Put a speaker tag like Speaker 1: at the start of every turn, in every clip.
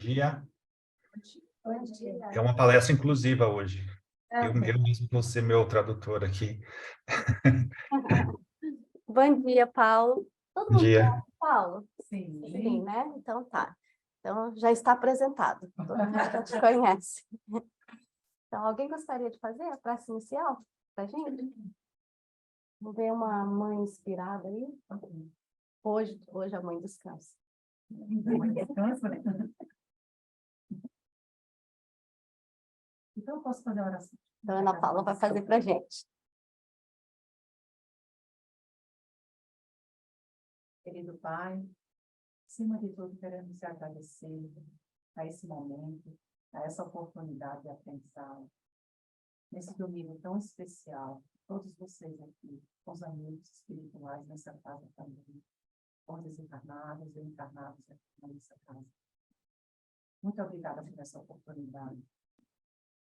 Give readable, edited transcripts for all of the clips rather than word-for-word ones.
Speaker 1: dia.
Speaker 2: Bom dia.
Speaker 1: É uma palestra inclusiva hoje. Eu
Speaker 2: Ok.
Speaker 1: mesmo vou ser meu tradutor aqui.
Speaker 2: Bom dia, Paulo. Todo
Speaker 1: Bom
Speaker 2: mundo
Speaker 1: dia.
Speaker 2: conhece o Paulo?
Speaker 3: Sim.
Speaker 2: Sim, né? Então tá. Então já está apresentado. Todo mundo já te conhece. Então, alguém gostaria de fazer a prece inicial pra gente? Vamos ver uma mãe inspirada aí? Hoje a mãe descansa.
Speaker 3: Descansa, né? Então, eu posso fazer a oração.
Speaker 2: Então, a Ana Paula vai fazer pra gente.
Speaker 3: Querido Pai, acima de tudo, queremos te agradecer a esse momento, a essa oportunidade de aprendizado, nesse domingo tão especial, todos vocês aqui, com os amigos espirituais nessa casa também, com desencarnados e encarnados aqui nessa casa. Muito obrigada por essa oportunidade.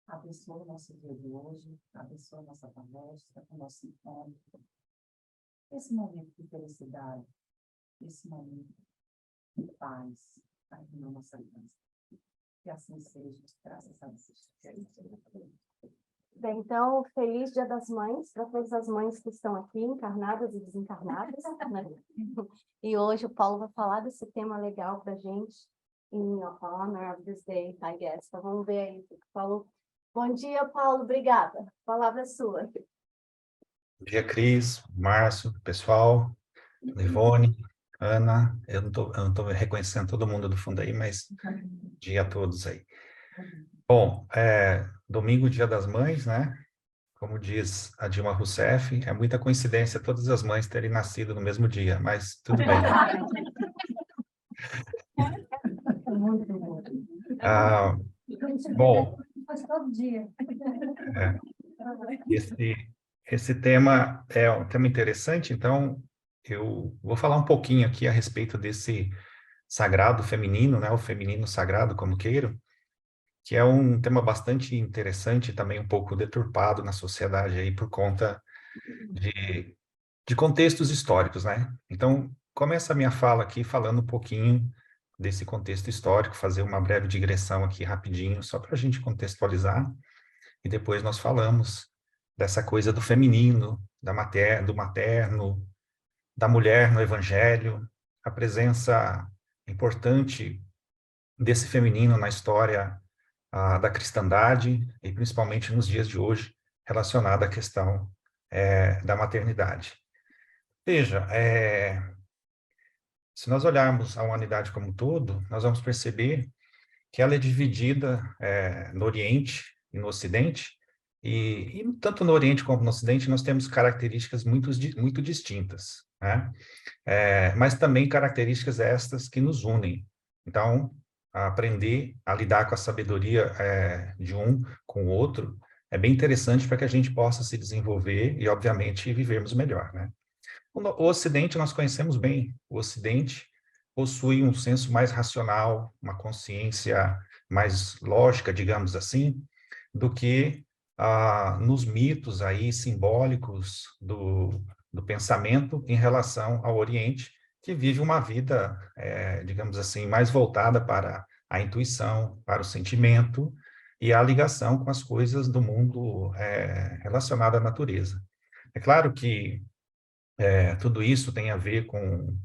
Speaker 3: Abençoa o nosso dia de hoje, abençoa a nossa palestra, o nosso encontro. Esse momento de felicidade, esse momento de paz aqui na nossa casa. Que assim seja, graças a Deus.
Speaker 2: Bem, então, feliz Dia das Mães para todas as mães que estão aqui, encarnadas e desencarnadas, né? E hoje o Paulo vai falar desse tema legal para a gente, in honor of this day, I guess. Então, vamos ver aí o que o Paulo... Bom dia, Paulo, obrigada. A palavra é sua.
Speaker 1: Bom dia, Cris, Márcio, pessoal, Levone, Ana. Eu não tô reconhecendo todo mundo do fundo aí, mas bom dia a todos aí. Bom, domingo, Dia das Mães, né? Como diz a Dilma Rousseff, é muita coincidência todas as mães terem nascido no mesmo dia, mas tudo bem.
Speaker 3: Muito bom.
Speaker 1: Ah, bom,
Speaker 3: Faz todo dia.
Speaker 1: é, esse tema é um tema interessante, então eu vou falar um pouquinho aqui a respeito desse sagrado feminino, né? O feminino sagrado, como queiram, que é um tema bastante interessante e também um pouco deturpado na sociedade aí por conta de contextos históricos, né? Então, começa a minha fala aqui falando um pouquinho desse contexto histórico, fazer uma breve digressão aqui rapidinho, só para a gente contextualizar, e depois nós falamos dessa coisa do feminino, do materno, da mulher no evangelho, a presença importante desse feminino na história da cristandade, e principalmente nos dias de hoje, relacionada à questão da maternidade. Veja, se nós olharmos a humanidade como um todo, nós vamos perceber que ela é dividida no Oriente e no Ocidente, e tanto no Oriente como no Ocidente nós temos características muito distintas, né? Mas também características estas que nos unem. Então, aprender a lidar com a sabedoria de um com o outro é bem interessante para que a gente possa se desenvolver e, obviamente, vivermos melhor, né? O Ocidente nós conhecemos bem. O Ocidente possui um senso mais racional, uma consciência mais lógica, digamos assim, do que nos mitos aí simbólicos do pensamento em relação ao Oriente, que vive uma vida, digamos assim, mais voltada para a intuição, para o sentimento e a ligação com as coisas do mundo relacionado à natureza. É claro que tudo isso tem a ver com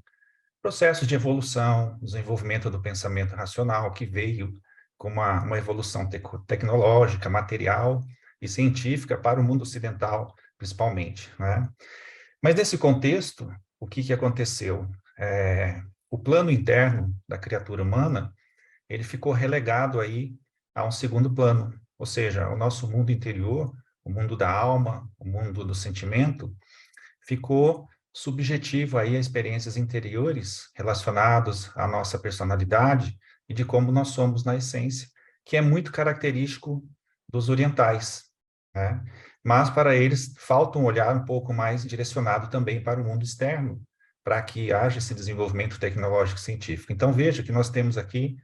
Speaker 1: processos de evolução, desenvolvimento do pensamento racional, que veio com uma evolução tecnológica, material e científica para o mundo ocidental, principalmente, né? Mas nesse contexto, o que aconteceu? O plano interno da criatura humana, ele ficou relegado aí a um segundo plano, ou seja, o nosso mundo interior, o mundo da alma, o mundo do sentimento, ficou subjetivo aí a experiências interiores relacionados à nossa personalidade e de como nós somos na essência, que é muito característico dos orientais, né? Mas para eles falta um olhar um pouco mais direcionado também para o mundo externo, para que haja esse desenvolvimento tecnológico e científico. Então veja que nós temos aqui,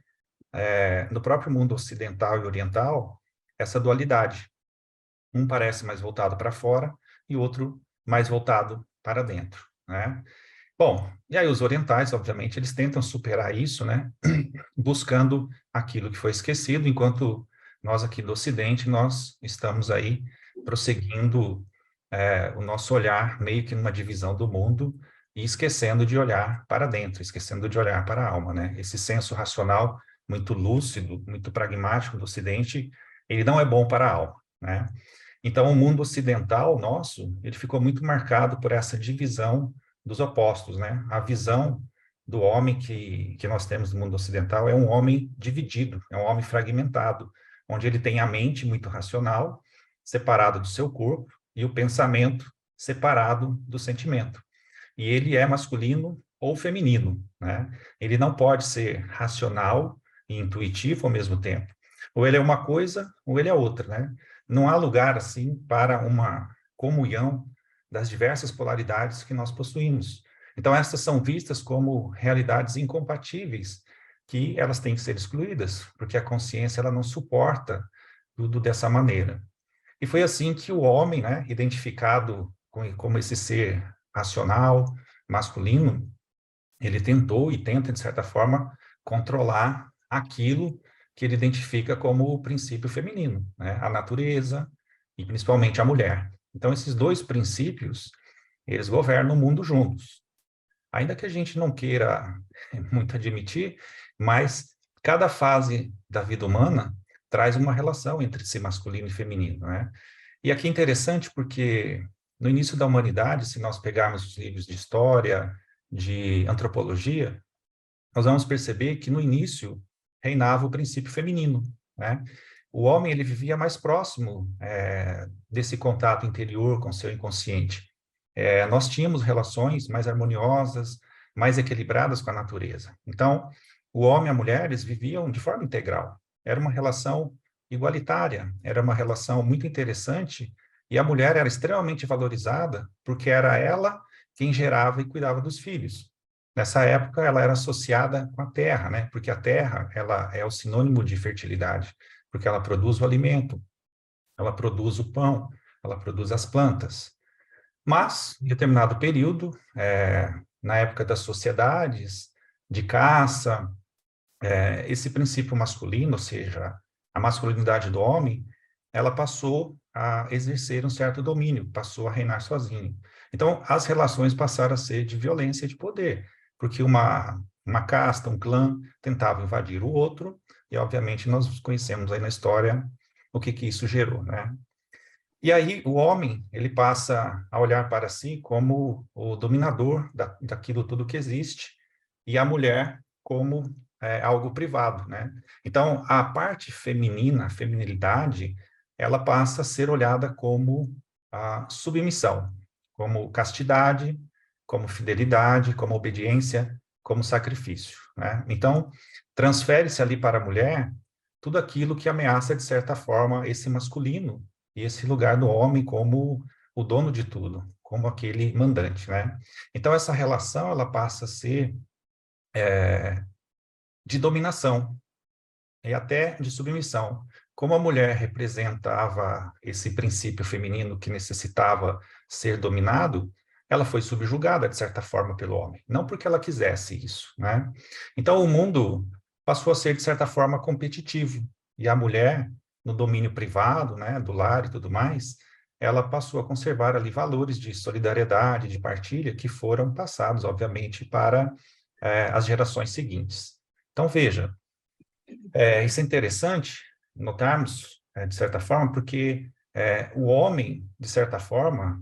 Speaker 1: no próprio mundo ocidental e oriental, essa dualidade. Um parece mais voltado para fora e outro mais voltado para dentro, né? Bom, e aí os orientais, obviamente, eles tentam superar isso, né, buscando aquilo que foi esquecido, enquanto nós aqui do Ocidente, nós estamos aí prosseguindo o nosso olhar meio que numa divisão do mundo e esquecendo de olhar para dentro, esquecendo de olhar para a alma, né? Esse senso racional muito lúcido, muito pragmático do Ocidente, ele não é bom para a alma, né? Então, o mundo ocidental nosso, ele ficou muito marcado por essa divisão dos opostos, né? A visão do homem que nós temos no mundo ocidental é um homem dividido, é um homem fragmentado, onde ele tem a mente muito racional, separada do seu corpo, e o pensamento separado do sentimento. E ele é masculino ou feminino, né? Ele não pode ser racional e intuitivo ao mesmo tempo. Ou ele é uma coisa, ou ele é outra, né? Não há lugar, assim, para uma comunhão das diversas polaridades que nós possuímos. Então, essas são vistas como realidades incompatíveis, que elas têm que ser excluídas, porque a consciência ela não suporta tudo dessa maneira. E foi assim que o homem, né, identificado como esse ser racional, masculino, ele tentou e tenta, de certa forma, controlar aquilo que ele identifica como o princípio feminino, né, a natureza e principalmente a mulher. Então, esses dois princípios, eles governam o mundo juntos. Ainda que a gente não queira muito admitir, mas cada fase da vida humana traz uma relação entre esse masculino e feminino, né? E aqui é interessante porque no início da humanidade, se nós pegarmos os livros de história, de antropologia, nós vamos perceber que no início reinava o princípio feminino, né? O homem ele vivia mais próximo desse contato interior com o seu inconsciente. Nós tínhamos relações mais harmoniosas, mais equilibradas com a natureza. Então, o homem e a mulher eles viviam de forma integral. Era uma relação igualitária, era uma relação muito interessante, e a mulher era extremamente valorizada porque era ela quem gerava e cuidava dos filhos. Nessa época, ela era associada com a terra, né? Porque a terra, ela é o sinônimo de fertilidade, porque ela produz o alimento, ela produz o pão, ela produz as plantas. Mas, em determinado período, na época das sociedades de caça, esse princípio masculino, ou seja, a masculinidade do homem, ela passou a exercer um certo domínio, passou a reinar sozinho. Então, as relações passaram a ser de violência e de poder, porque uma casta, um clã, tentava invadir o outro, e, obviamente, nós conhecemos aí na história o que isso gerou, né? E aí o homem, ele passa a olhar para si como o dominador daquilo tudo que existe, e a mulher como algo privado, né? Então, a parte feminina, a feminilidade, ela passa a ser olhada como a submissão, como castidade, como fidelidade, como obediência, como sacrifício, né? Então, transfere-se ali para a mulher tudo aquilo que ameaça, de certa forma, esse masculino, e esse lugar do homem como o dono de tudo, como aquele mandante, né? Então, essa relação, ela passa a ser de dominação e até de submissão. Como a mulher representava esse princípio feminino que necessitava ser dominado, ela foi subjugada, de certa forma, pelo homem. Não porque ela quisesse isso, né? Então, o mundo passou a ser, de certa forma, competitivo. E a mulher, no domínio privado, né, do lar e tudo mais, ela passou a conservar ali valores de solidariedade, de partilha, que foram passados, obviamente, para as gerações seguintes. Então, veja, isso é interessante notarmos, de certa forma, porque o homem, de certa forma,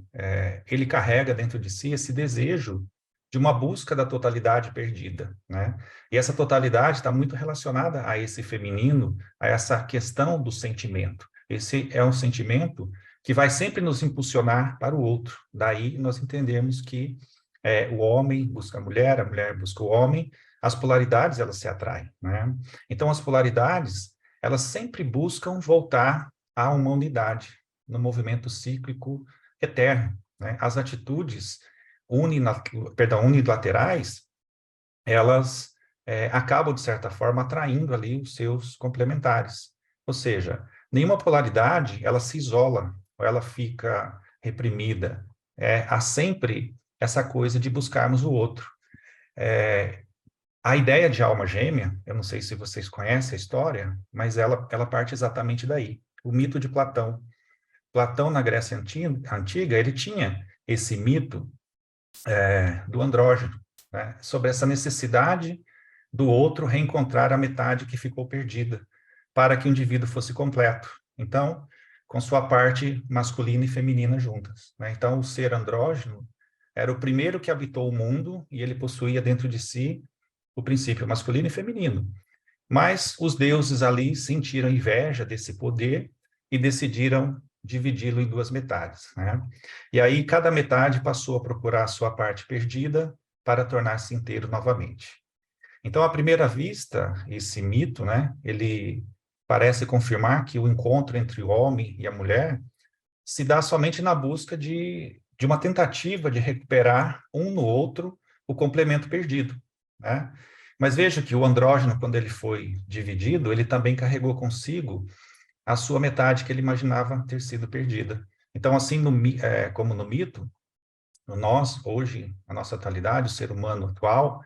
Speaker 1: ele carrega dentro de si esse desejo de uma busca da totalidade perdida, né? E essa totalidade está muito relacionada a esse feminino, a essa questão do sentimento. Esse é um sentimento que vai sempre nos impulsionar para o outro. Daí nós entendemos que o homem busca a mulher busca o homem, as polaridades elas se atraem, né? Então as polaridades elas sempre buscam voltar a uma unidade no movimento cíclico eterno, né? As atitudes unilaterais elas acabam de certa forma atraindo ali os seus complementares, ou seja, nenhuma polaridade ela se isola ou ela fica reprimida, há sempre essa coisa de buscarmos o outro. A ideia de alma gêmea, eu não sei se vocês conhecem a história, mas ela parte exatamente daí. O mito de Platão. Platão, na Grécia Antiga, ele tinha esse mito do andrógeno, né? Sobre essa necessidade do outro reencontrar a metade que ficou perdida, para que o indivíduo fosse completo. Então, com sua parte masculina e feminina juntas, né? Então, o ser andrógeno era o primeiro que habitou o mundo e ele possuía dentro de si o princípio masculino e feminino. Mas os deuses ali sentiram inveja desse poder e decidiram dividi-lo em duas metades, né? E aí cada metade passou a procurar a sua parte perdida para tornar-se inteiro novamente. Então, à primeira vista, esse mito, né, ele parece confirmar que o encontro entre o homem e a mulher se dá somente na busca de uma tentativa de recuperar um no outro o complemento perdido, né? Mas veja que o andrógeno, quando ele foi dividido, ele também carregou consigo a sua metade que ele imaginava ter sido perdida. Então, assim como no mito, nós, hoje, a nossa atualidade, o ser humano atual,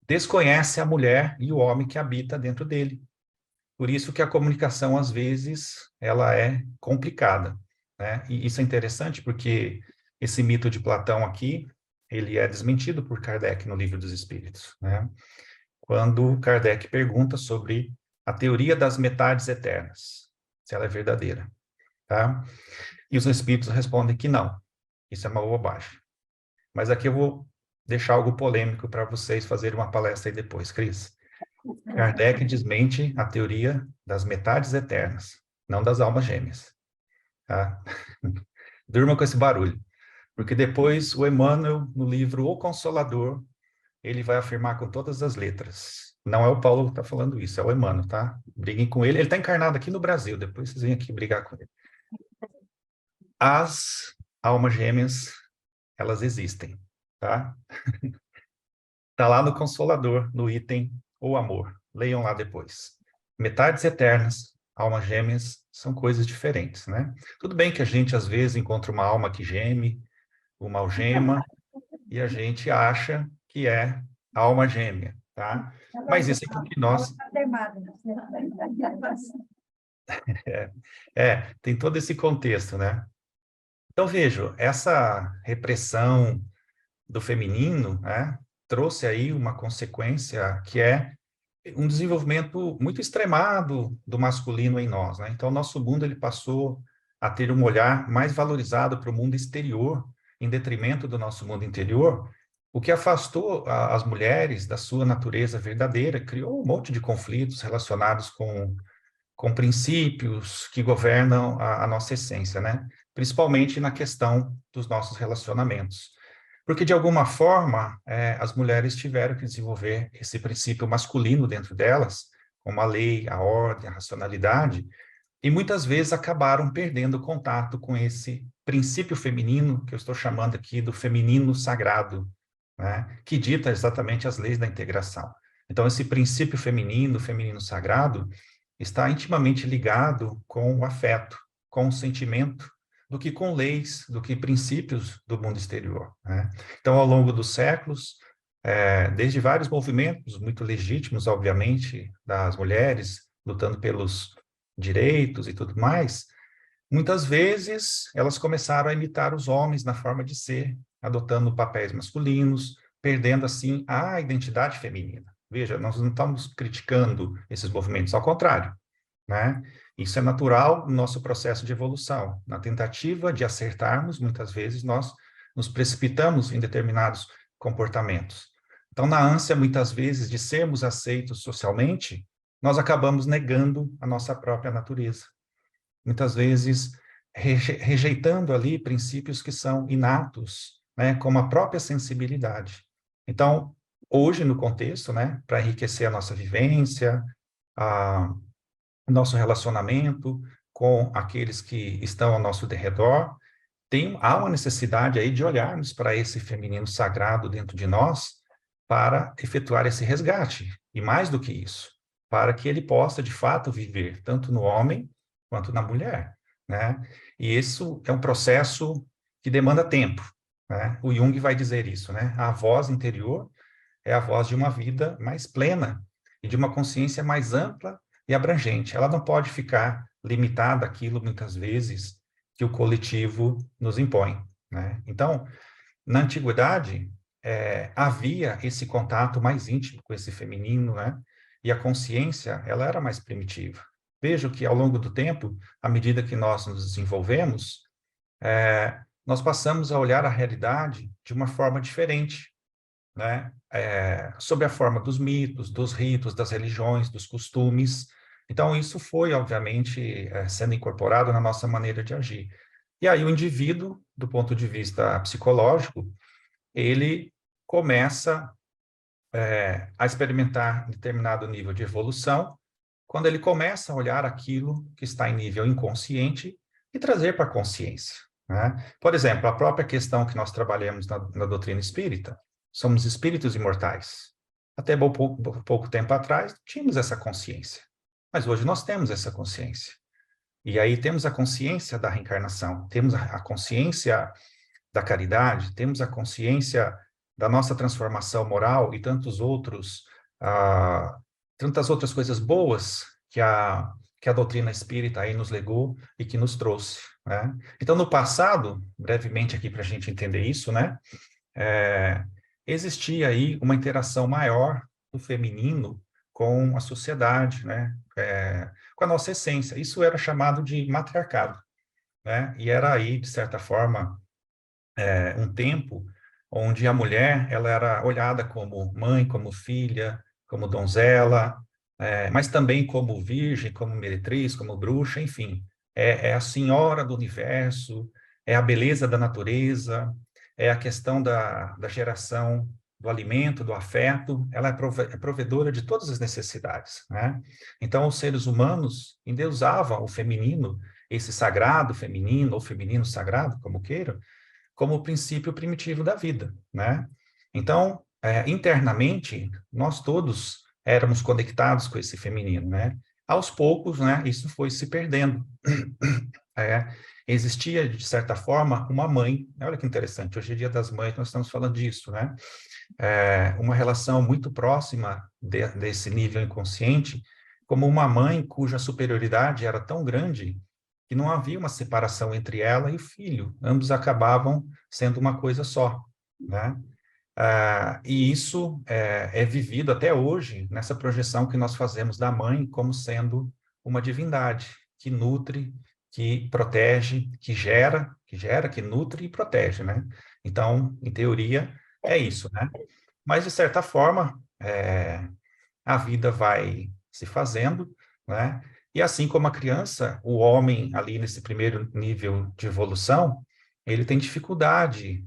Speaker 1: desconhece a mulher e o homem que habita dentro dele. Por isso que a comunicação, às vezes, ela é complicada, né? E isso é interessante porque esse mito de Platão aqui, ele é desmentido por Kardec no Livro dos Espíritos, né? Quando Kardec pergunta sobre a teoria das metades eternas, se ela é verdadeira, tá? E os espíritos respondem que não, isso é uma bobagem. Mas aqui eu vou deixar algo polêmico para vocês fazerem uma palestra aí depois, Cris. Kardec desmente a teoria das metades eternas, não das almas gêmeas, tá? Durma com esse barulho, porque depois o Emmanuel, no livro O Consolador, ele vai afirmar com todas as letras. Não é o Paulo que está falando isso, é o Emmanuel, tá? Briguem com ele. Ele está encarnado aqui no Brasil, depois vocês vêm aqui brigar com ele. As almas gêmeas, elas existem, tá? Está lá no Consolador, no item O Amor. Leiam lá depois. Metades eternas, almas gêmeas, são coisas diferentes, né? Tudo bem que a gente, às vezes, encontra uma alma que geme, uma algema, e a gente acha que é alma gêmea, tá? Mas isso é porque nós... tem todo esse contexto, né? Então, vejo, essa repressão do feminino, né, trouxe aí uma consequência que é um desenvolvimento muito extremado do masculino em nós, né? Então, nosso mundo ele passou a ter um olhar mais valorizado para o mundo exterior, em detrimento do nosso mundo interior, o que afastou as mulheres da sua natureza verdadeira, criou um monte de conflitos relacionados com princípios que governam a nossa essência, né? Principalmente na questão dos nossos relacionamentos. Porque, de alguma forma, as mulheres tiveram que desenvolver esse princípio masculino dentro delas, como a lei, a ordem, a racionalidade, e muitas vezes acabaram perdendo contato com esse princípio feminino, que eu estou chamando aqui do feminino sagrado, né? Que dita exatamente as leis da integração. Então, esse princípio feminino sagrado, está intimamente ligado com o afeto, com o sentimento, do que com leis, do que princípios do mundo exterior, né? Então, ao longo dos séculos, desde vários movimentos muito legítimos, obviamente, das mulheres, lutando pelos direitos e tudo mais, muitas vezes elas começaram a imitar os homens na forma de ser, adotando papéis masculinos, perdendo, assim, a identidade feminina. Veja, nós não estamos criticando esses movimentos, ao contrário, né? Isso é natural no nosso processo de evolução. Na tentativa de acertarmos, muitas vezes nós nos precipitamos em determinados comportamentos. Então, na ânsia, muitas vezes, de sermos aceitos socialmente, nós acabamos negando a nossa própria natureza. Muitas vezes, rejeitando ali princípios que são inatos, né? Como a própria sensibilidade. Então, hoje, no contexto, né, para enriquecer a nossa vivência, nosso relacionamento com aqueles que estão ao nosso derredor, há uma necessidade aí de olharmos para esse feminino sagrado dentro de nós para efetuar esse resgate, e mais do que isso, para que ele possa, de fato, viver tanto no homem quanto na mulher, né? E isso é um processo que demanda tempo, né? O Jung vai dizer isso, né? A voz interior é a voz de uma vida mais plena e de uma consciência mais ampla e abrangente. Ela não pode ficar limitada àquilo, muitas vezes, que o coletivo nos impõe, né? Então, na antiguidade, havia esse contato mais íntimo com esse feminino, né? E a consciência, ela era mais primitiva. Vejo que, ao longo do tempo, à medida que nós nos desenvolvemos, nós passamos a olhar a realidade de uma forma diferente, né? Sob a forma dos mitos, dos ritos, das religiões, dos costumes. Então, isso foi, obviamente, sendo incorporado na nossa maneira de agir. E aí o indivíduo, do ponto de vista psicológico, ele começa a experimentar determinado nível de evolução, quando ele começa a olhar aquilo que está em nível inconsciente e trazer para a consciência, né? Por exemplo, a própria questão que nós trabalhamos na doutrina espírita, somos espíritos imortais. Até pouco tempo atrás, tínhamos essa consciência, mas hoje nós temos essa consciência. E aí temos a consciência da reencarnação, temos a consciência da caridade, temos a consciência da nossa transformação moral e tantas outras coisas boas que a doutrina espírita aí nos legou e que nos trouxe, né? Então, no passado, brevemente aqui para a gente entender isso, né? Existia aí uma interação maior do feminino com a sociedade, né? Com a nossa essência. Isso era chamado de matriarcado, né? E era aí, de certa forma, um tempo onde a mulher ela era olhada como mãe, como filha, como donzela, mas também como virgem, como meretriz, como bruxa, enfim. É a senhora do universo, é a beleza da natureza, é a questão da geração do alimento, do afeto, ela é provedora de todas as necessidades, né? Então, os seres humanos endeusavam o feminino, esse sagrado feminino, ou feminino sagrado, como queiram, como o princípio primitivo da vida, né? Então, internamente, nós todos éramos conectados com esse feminino, né? Aos poucos, né, isso foi se perdendo. Existia, de certa forma, uma mãe, olha que interessante, hoje é Dia das Mães, nós estamos falando disso, né? Uma relação muito próxima desse nível inconsciente, como uma mãe cuja superioridade era tão grande que não havia uma separação entre ela e o filho, ambos acabavam sendo uma coisa só, né? E isso é vivido até hoje nessa projeção que nós fazemos da mãe como sendo uma divindade que nutre, que protege, que nutre e protege, né? Então, em teoria, é isso, né? Mas, de certa forma, a vida vai se fazendo, né? E assim como a criança, o homem ali nesse primeiro nível de evolução, ele tem dificuldade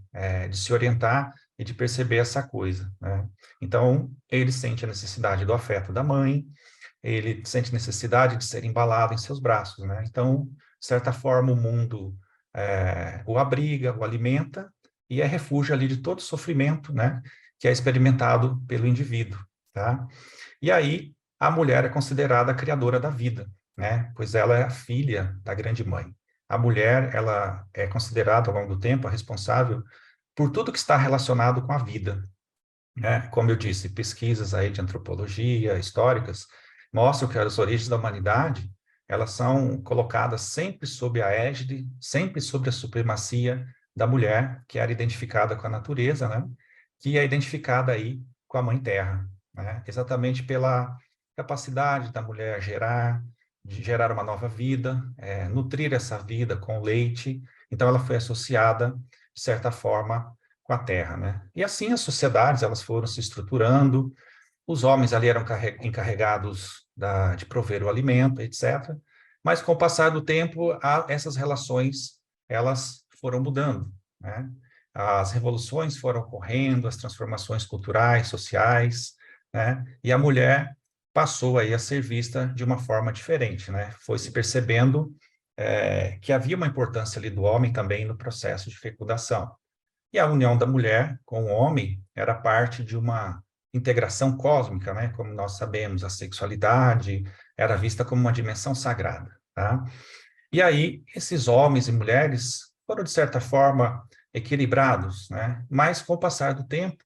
Speaker 1: de se orientar e de perceber essa coisa, né? Então, ele sente a necessidade do afeto da mãe, ele sente necessidade de ser embalado em seus braços, né? Então, de certa forma, o mundo o abriga, o alimenta, e é refúgio ali de todo sofrimento, né? Que é experimentado pelo indivíduo, tá? E aí, a mulher é considerada a criadora da vida, né? Pois ela é a filha da grande mãe. A mulher, ela é considerada, ao longo do tempo, a responsável por tudo que está relacionado com a vida, né? Como eu disse, pesquisas aí de antropologia, históricas, mostram que as origens da humanidade, elas são colocadas sempre sob a égide, sempre sobre a supremacia da mulher, que era identificada com a natureza, né? Que é identificada aí com a Mãe Terra, né? Exatamente pela capacidade da mulher de gerar uma nova vida, nutrir essa vida com leite. Então, ela foi associada, de certa forma, com a terra, né? E assim as sociedades, elas foram se estruturando, os homens ali eram encarregados de prover o alimento, etc. Mas com o passar do tempo, essas relações, elas foram mudando, né? As revoluções foram ocorrendo, as transformações culturais, sociais, né? E a mulher passou aí a ser vista de uma forma diferente, né? Foi se percebendo que havia uma importância ali do homem também no processo de fecundação. E a união da mulher com o homem era parte de uma integração cósmica, né? Como nós sabemos, a sexualidade era vista como uma dimensão sagrada, tá? E aí, esses homens e mulheres foram, de certa forma, equilibrados, né? Mas com o passar do tempo,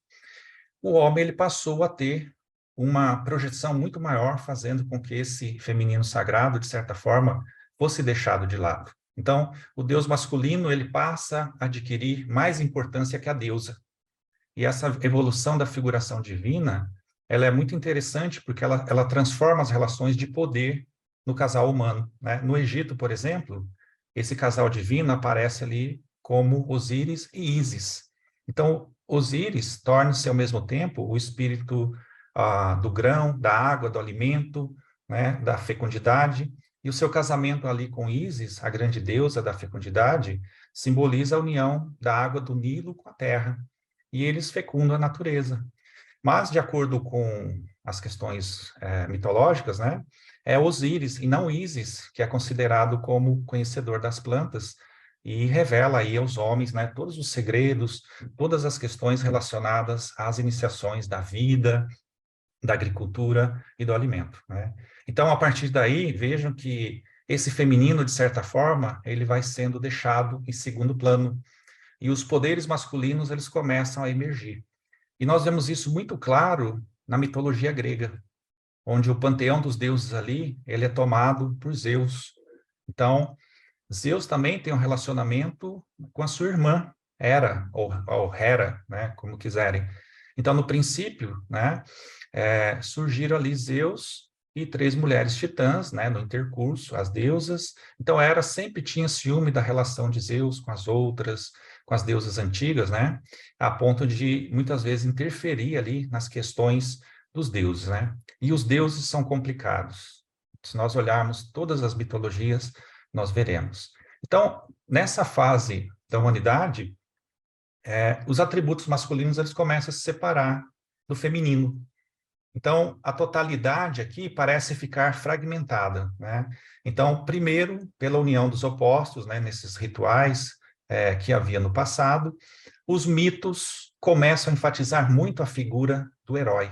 Speaker 1: o homem ele passou a ter uma projeção muito maior, fazendo com que esse feminino sagrado, de certa forma, fosse deixado de lado. Então, o Deus masculino ele passa a adquirir mais importância que a deusa. E essa evolução da figuração divina, ela é muito interessante porque ela transforma as relações de poder no casal humano, né? No Egito, por exemplo, esse casal divino aparece ali como Osíris e Ísis. Então, Osíris torna-se ao mesmo tempo o espírito do grão, da água, do alimento, né? Da fecundidade, e o seu casamento ali com Ísis, a grande deusa da fecundidade, simboliza a união da água do Nilo com a terra, e eles fecundam a natureza. Mas, de acordo com as questões mitológicas, né, é Osíris e não Ísis que é considerado como conhecedor das plantas e revela aí aos homens, né, todos os segredos, todas as questões relacionadas às iniciações da vida, da agricultura e do alimento, né? Então, a partir daí, vejam que esse feminino, de certa forma, ele vai sendo deixado em segundo plano, e os poderes masculinos, eles começam a emergir. E nós vemos isso muito claro na mitologia grega, onde o panteão dos deuses ali, ele é tomado por Zeus. Então, Zeus também tem um relacionamento com a sua irmã, Hera, ou Hera, né, como quiserem. Então, no princípio, né, surgiram ali Zeus e 3 mulheres titãs, né, no intercurso, as deusas. Então, Hera sempre tinha ciúme da relação de Zeus com as outras, com as deusas antigas, né, a ponto de, muitas vezes, interferir ali nas questões dos deuses, né. E os deuses são complicados. Se nós olharmos todas as mitologias, nós veremos. Então, nessa fase da humanidade, os atributos masculinos eles começam a se separar do feminino. Então, a totalidade aqui parece ficar fragmentada, né? Então, primeiro, pela união dos opostos, né, nesses rituais que havia no passado, os mitos começam a enfatizar muito a figura do herói,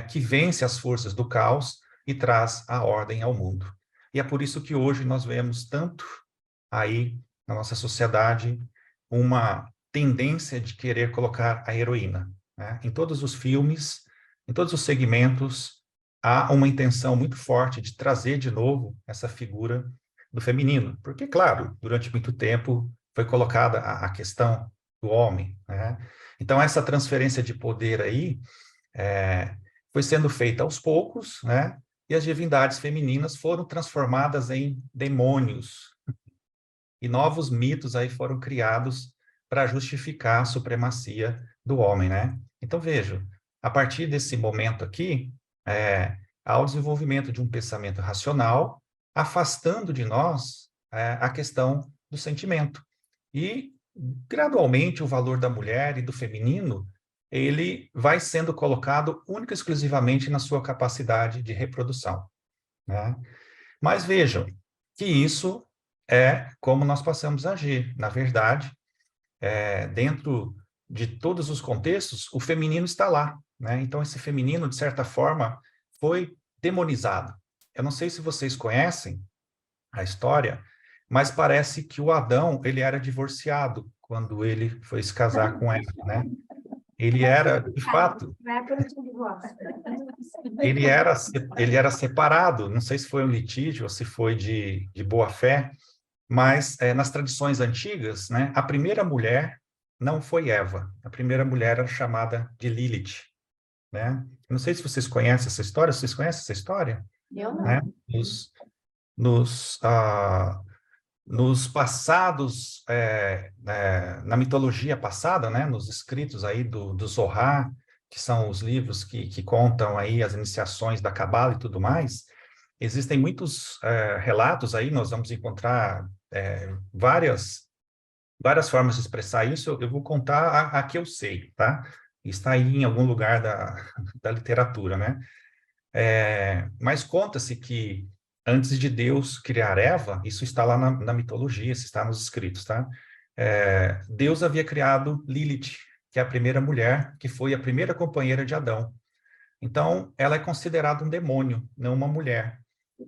Speaker 1: que vence as forças do caos e traz a ordem ao mundo. E é por isso que hoje nós vemos tanto aí na nossa sociedade uma tendência de querer colocar a heroína, né? Em todos os filmes, em todos os segmentos, há uma intenção muito forte de trazer de novo essa figura do feminino, porque, claro, durante muito tempo foi colocada a questão do homem, né? Então, essa transferência de poder aí foi sendo feita aos poucos, né? E as divindades femininas foram transformadas em demônios, e novos mitos aí foram criados para justificar a supremacia do homem, né? Então, veja, a partir desse momento aqui, há o desenvolvimento de um pensamento racional, afastando de nós a questão do sentimento. E, gradualmente, o valor da mulher e do feminino, ele vai sendo colocado única e exclusivamente na sua capacidade de reprodução, né? Mas vejam que isso é como nós passamos a agir. Na verdade, dentro de todos os contextos, o feminino está lá, né? Então, esse feminino, de certa forma, foi demonizado. Eu não sei se vocês conhecem a história, mas parece que o Adão, ele era divorciado quando ele foi se casar com Eva, né? Ele era, de fato, ele era separado, não sei se foi um litígio ou se foi de boa fé, mas nas tradições antigas, né, a primeira mulher não foi Eva, a primeira mulher era chamada de Lilith, né? Eu não sei se vocês conhecem essa história, vocês conhecem essa história?
Speaker 2: Eu não.
Speaker 1: Né? Nos, nos passados, na mitologia passada, né, nos escritos aí do Zohar, que são os livros que contam aí as iniciações da Cabala e tudo mais, existem muitos relatos aí, nós vamos encontrar várias formas de expressar isso. Eu vou contar a que eu sei, tá? Está aí em algum lugar da literatura, né? Mas conta-se que antes de Deus criar Eva, isso está lá na mitologia, isso está nos escritos, tá? Deus havia criado Lilith, que é a primeira mulher, que foi a primeira companheira de Adão. Então, ela é considerada um demônio, não uma mulher,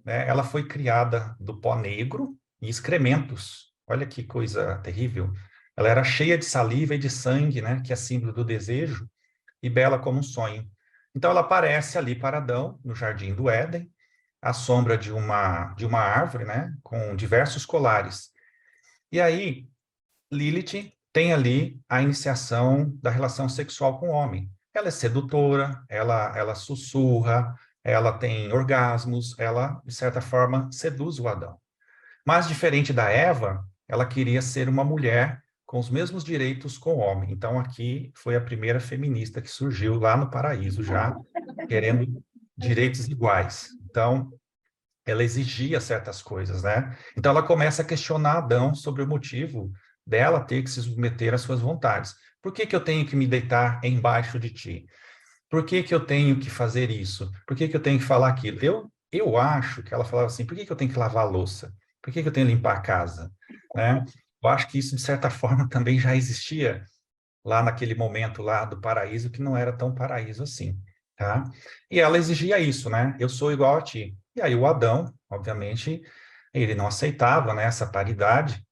Speaker 1: né? Ela foi criada do pó negro e excrementos. Olha que coisa terrível. Ela era cheia de saliva e de sangue, né, que é símbolo do desejo, e bela como um sonho. Então ela aparece ali para Adão, no jardim do Éden, à sombra de uma árvore, né, com diversos colares. E aí, Lilith tem ali a iniciação da relação sexual com o homem. Ela é sedutora, ela sussurra, ela tem orgasmos, ela, de certa forma, seduz o Adão. Mas, diferente da Eva, ela queria ser uma mulher com os mesmos direitos com o homem. Então, aqui foi a primeira feminista que surgiu lá no paraíso, já querendo direitos iguais. Então, ela exigia certas coisas, né? Então ela começa a questionar Adão sobre o motivo dela ter que se submeter às suas vontades. Por que que eu tenho que me deitar embaixo de ti? Por que que eu tenho que fazer isso? Por que que eu tenho que falar aquilo? Eu acho que ela falava assim, por que que eu tenho que lavar a louça? Por que que eu tenho que limpar a casa? Né? Eu acho que isso, de certa forma, também já existia lá naquele momento lá do paraíso, que não era tão paraíso assim, tá? E ela exigia isso, né? Eu sou igual a ti. E aí o Adão, obviamente, ele não aceitava, né, essa paridade,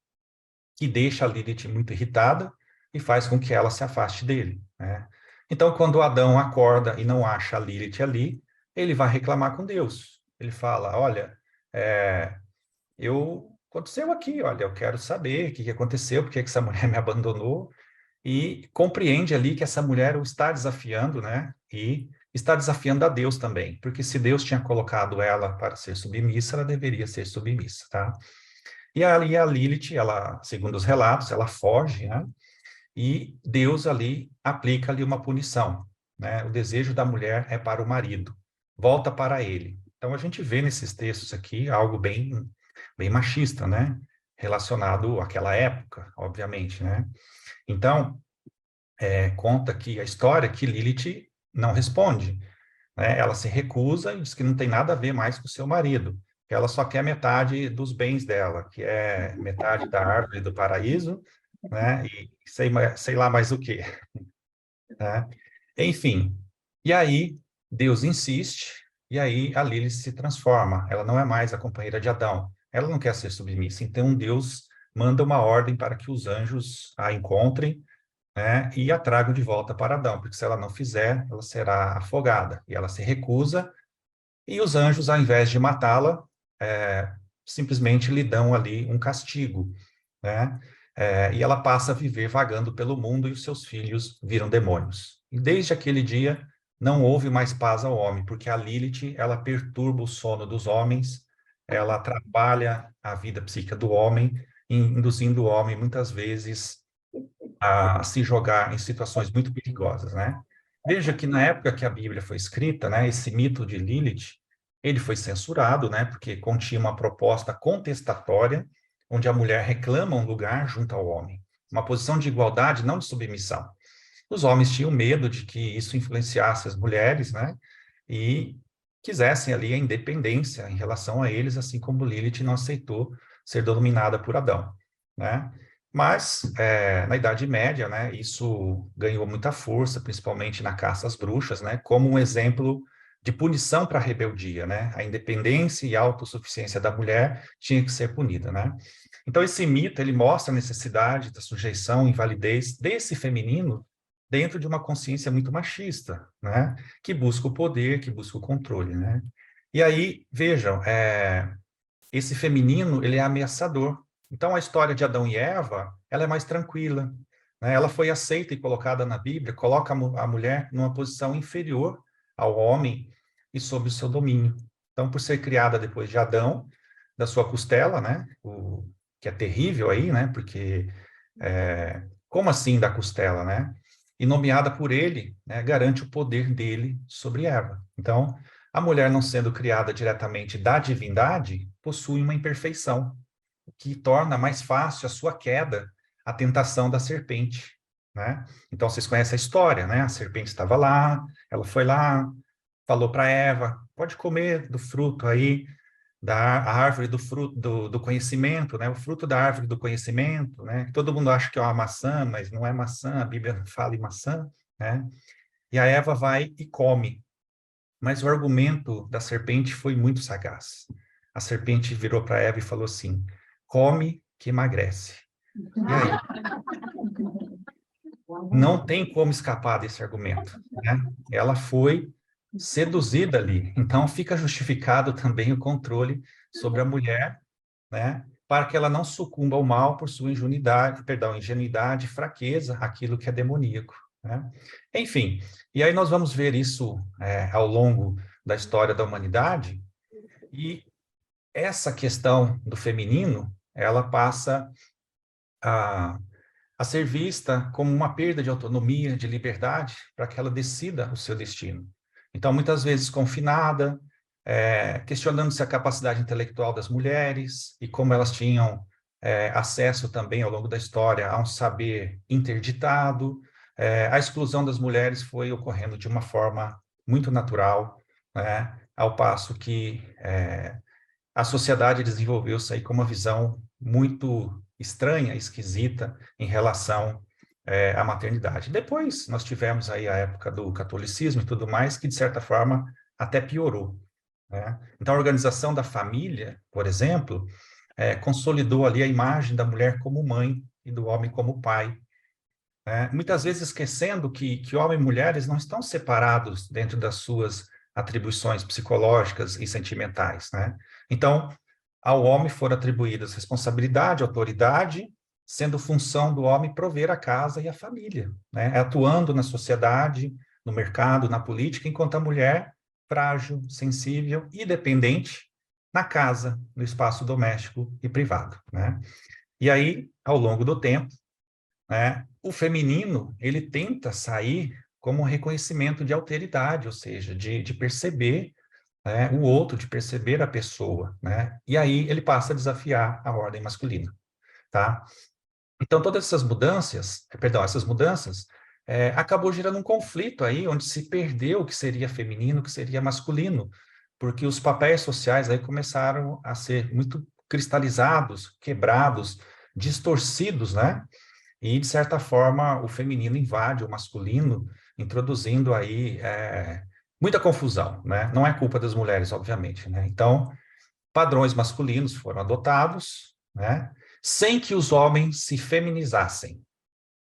Speaker 1: que deixa a Lilith muito irritada e faz com que ela se afaste dele, né? Então, quando o Adão acorda e não acha a Lilith ali, ele vai reclamar com Deus. Ele fala, olha, aconteceu aqui, olha, eu quero saber o que aconteceu, por que essa mulher me abandonou, e compreende ali que essa mulher o está desafiando, né? E está desafiando a Deus também, porque se Deus tinha colocado ela para ser submissa, ela deveria ser submissa, tá? E ali a Lilith, ela, segundo os relatos, ela foge, né? E Deus ali aplica ali uma punição, né? O desejo da mulher é para o marido, volta para ele. Então a gente vê nesses textos aqui algo bem machista, né? Relacionado àquela época, obviamente, né? Então, conta que a história que Lilith não responde, né? Ela se recusa e diz que não tem nada a ver mais com o seu marido, que ela só quer metade dos bens dela, que é metade da árvore do paraíso, né? E sei lá mais o quê, né? Enfim, e aí Deus insiste, e aí a Lilith se transforma, ela não é mais a companheira de Adão, ela não quer ser submissa, então Deus manda uma ordem para que os anjos a encontrem, né, e a tragam de volta para Adão, porque se ela não fizer, ela será afogada. E ela se recusa, e os anjos, ao invés de matá-la, simplesmente lhe dão ali um castigo, né? E ela passa a viver vagando pelo mundo e os seus filhos viram demônios. E desde aquele dia não houve mais paz ao homem, porque a Lilith, ela perturba o sono dos homens, ela atrapalha a vida psíquica do homem, induzindo o homem muitas vezes a se jogar em situações muito perigosas, né? Veja que na época que a Bíblia foi escrita, né, esse mito de Lilith, ele foi censurado, né, porque continha uma proposta contestatória, onde a mulher reclama um lugar junto ao homem, uma posição de igualdade, não de submissão. Os homens tinham medo de que isso influenciasse as mulheres, né, e quisessem ali a independência em relação a eles, assim como Lilith não aceitou ser dominada por Adão, né? Mas, na Idade Média, né, isso ganhou muita força, principalmente na caça às bruxas, né, como um exemplo de punição para a rebeldia, né? A independência e a autossuficiência da mulher tinha que ser punida, né? Então, esse mito, ele mostra a necessidade da sujeição e validez desse feminino dentro de uma consciência muito machista, né? Que busca o poder, que busca o controle, né? E aí, vejam, esse feminino, ele é ameaçador. Então, a história de Adão e Eva, ela é mais tranquila, né? Ela foi aceita e colocada na Bíblia, coloca a mulher numa posição inferior ao homem e sob o seu domínio. Então, por ser criada depois de Adão, da sua costela, né? Que é terrível aí, né? Porque, como assim da costela, né? E nomeada por ele, né? Garante o poder dele sobre Eva. Então, a mulher, não sendo criada diretamente da divindade, possui uma imperfeição, o que torna mais fácil a sua queda, a tentação da serpente, né? Então, vocês conhecem a história, né? A serpente estava lá, ela foi lá, falou para Eva, pode comer do fruto aí, da árvore do fruto do conhecimento, né? O fruto da árvore do conhecimento, né? Todo mundo acha que é uma maçã, mas não é maçã, a Bíblia não fala em maçã, né? E a Eva vai e come. Mas o argumento da serpente foi muito sagaz. A serpente virou para Eva e falou assim: come que emagrece. E aí? Não tem como escapar desse argumento, né? Ela foi seduzida ali, então fica justificado também o controle sobre a mulher, né? Para que ela não sucumba ao mal por sua ingenuidade, fraqueza, aquilo que é demoníaco, né? Enfim, e aí nós vamos ver isso ao longo da história da humanidade, e essa questão do feminino, ela passa a ser vista como uma perda de autonomia, de liberdade, para que ela decida o seu destino. Então, muitas vezes confinada, questionando-se a capacidade intelectual das mulheres e como elas tinham acesso também ao longo da história a um saber interditado. A exclusão das mulheres foi ocorrendo de uma forma muito natural, né? Ao passo que a sociedade desenvolveu-se aí com uma visão muito estranha, esquisita, em relação à maternidade. Depois, nós tivemos aí a época do catolicismo e tudo mais, que, de certa forma, até piorou, né? Então, a organização da família, por exemplo, consolidou ali a imagem da mulher como mãe e do homem como pai, né? Muitas vezes esquecendo que homem e mulheres não estão separados dentro das suas atribuições psicológicas e sentimentais, né? Então, ao homem foram atribuídas responsabilidade, autoridade, sendo função do homem prover a casa e a família, né? Atuando na sociedade, no mercado, na política, enquanto a mulher, frágil, sensível e dependente, na casa, no espaço doméstico e privado, né? E aí, ao longo do tempo, né, o feminino, ele tenta sair como um reconhecimento de alteridade, ou seja, de perceber, né, o outro, de perceber a pessoa, né? E aí ele passa a desafiar a ordem masculina, tá? Então, todas essas mudanças, acabou gerando um conflito aí, onde se perdeu o que seria feminino, o que seria masculino, porque os papéis sociais aí começaram a ser muito cristalizados, quebrados, distorcidos, né? E, de certa forma, o feminino invade o masculino, introduzindo aí muita confusão, né? Não é culpa das mulheres, obviamente, né? Então, padrões masculinos foram adotados, né? Sem que os homens se feminizassem.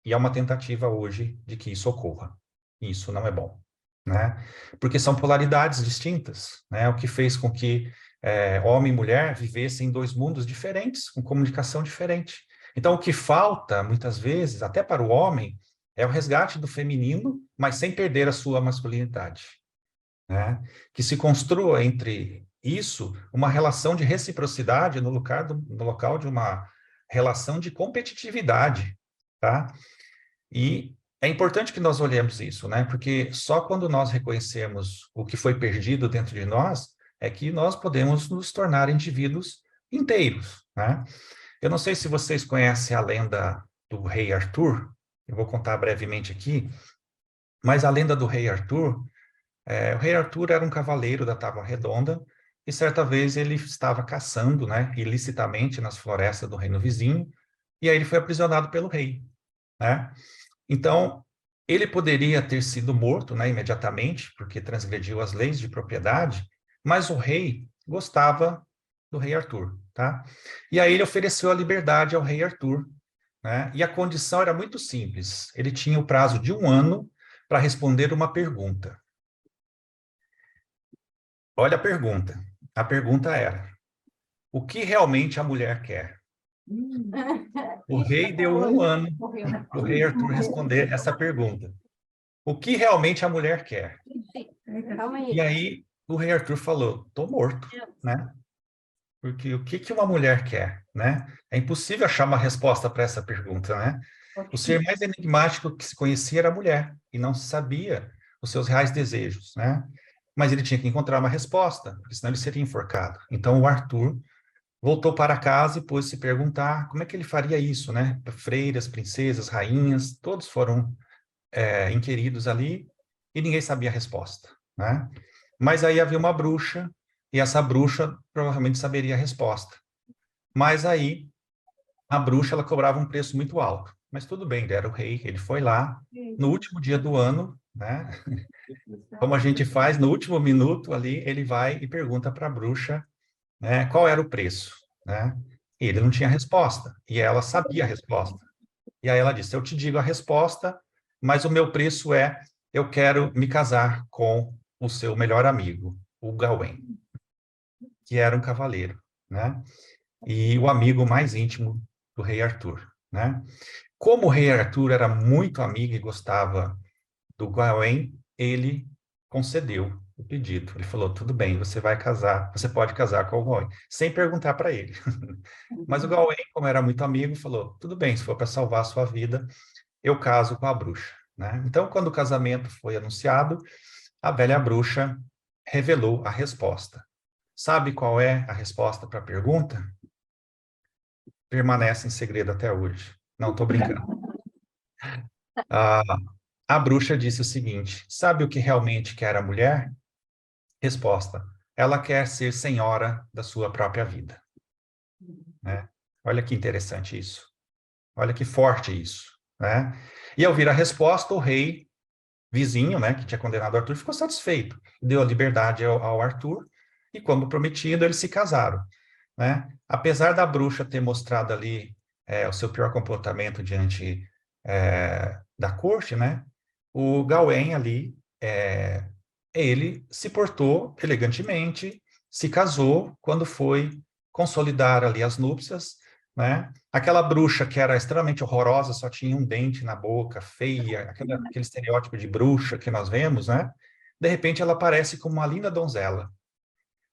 Speaker 1: E é uma tentativa hoje de que isso ocorra. E isso não é bom, né? Porque são polaridades distintas, né? O que fez com que homem e mulher vivessem em dois mundos diferentes, com comunicação diferente. Então, o que falta, muitas vezes, até para o homem, é o resgate do feminino, mas sem perder a sua masculinidade, né? Que se construa entre isso uma relação de reciprocidade no local de uma relação de competitividade, tá? E é importante que nós olhemos isso, né? Porque só quando nós reconhecemos o que foi perdido dentro de nós, é que nós podemos nos tornar indivíduos inteiros, né? Eu não sei se vocês conhecem a lenda do rei Arthur, eu vou contar brevemente aqui, mas a lenda do rei Arthur, o rei Arthur era um cavaleiro da Tábua Redonda, e certa vez ele estava caçando, né, ilicitamente nas florestas do reino vizinho, e aí ele foi aprisionado pelo rei, né? Então, ele poderia ter sido morto, né, imediatamente, porque transgrediu as leis de propriedade, mas o rei gostava do rei Arthur, tá? E aí ele ofereceu a liberdade ao rei Arthur, né? E a condição era muito simples. Ele tinha o prazo de 1 ano para responder uma pergunta. Olha a pergunta. A pergunta era: o que realmente a mulher quer? O rei deu 1 ano para o rei Arthur responder essa pergunta. O que realmente a mulher quer?
Speaker 2: Calma aí.
Speaker 1: E aí o rei Arthur falou: estou morto, né? Porque o que uma mulher quer, né? É impossível achar uma resposta para essa pergunta, né? O ser mais enigmático que se conhecia era a mulher, e não se sabia os seus reais desejos, né? Mas ele tinha que encontrar uma resposta, porque senão ele seria enforcado. Então o Arthur voltou para casa e pôs se perguntar como é que ele faria isso, né? Freiras, princesas, rainhas, todos foram inquiridos ali, e ninguém sabia a resposta, né? Mas aí havia uma bruxa, e essa bruxa provavelmente saberia a resposta. Mas aí, a bruxa, ela cobrava um preço muito alto. Mas tudo bem, ele era o rei, ele foi lá, no último dia do ano, né? Como a gente faz, no último minuto ali, ele vai e pergunta para a bruxa, né, qual era o preço, né? Ele não tinha resposta, e ela sabia a resposta. E aí ela disse, eu te digo a resposta, mas o meu preço é, eu quero me casar com o seu melhor amigo, o Gawain, que era um cavaleiro, né? E o amigo mais íntimo do rei Arthur, né? Como o rei Arthur era muito amigo e gostava do Gawain, ele concedeu o pedido. Ele falou, tudo bem, você vai casar, você pode casar com o Gawain, sem perguntar para ele. Mas o Gawain, como era muito amigo, falou, tudo bem, se for para salvar a sua vida, eu caso com a bruxa, né? Então, quando o casamento foi anunciado, a velha bruxa revelou a resposta. Sabe qual é a resposta para a pergunta? Permanece em segredo até hoje. Não estou brincando. A, a bruxa disse o seguinte: sabe o que realmente quer a mulher? Resposta: ela quer ser senhora da sua própria vida. Né? Olha que interessante isso. Olha que forte isso. Né? E ao ouvir a resposta, o rei vizinho, né, que tinha condenado Arthur, ficou satisfeito. Deu a liberdade ao Arthur e, como prometido, eles se casaram. Né? Apesar da bruxa ter mostrado ali o seu pior comportamento diante da corte, né? O Gawain ali, ele se portou elegantemente, se casou quando foi consolidar ali as núpcias, né? Aquela bruxa que era extremamente horrorosa, só tinha um dente na boca, feia, aquele estereótipo de bruxa que nós vemos, né? De repente ela aparece como uma linda donzela.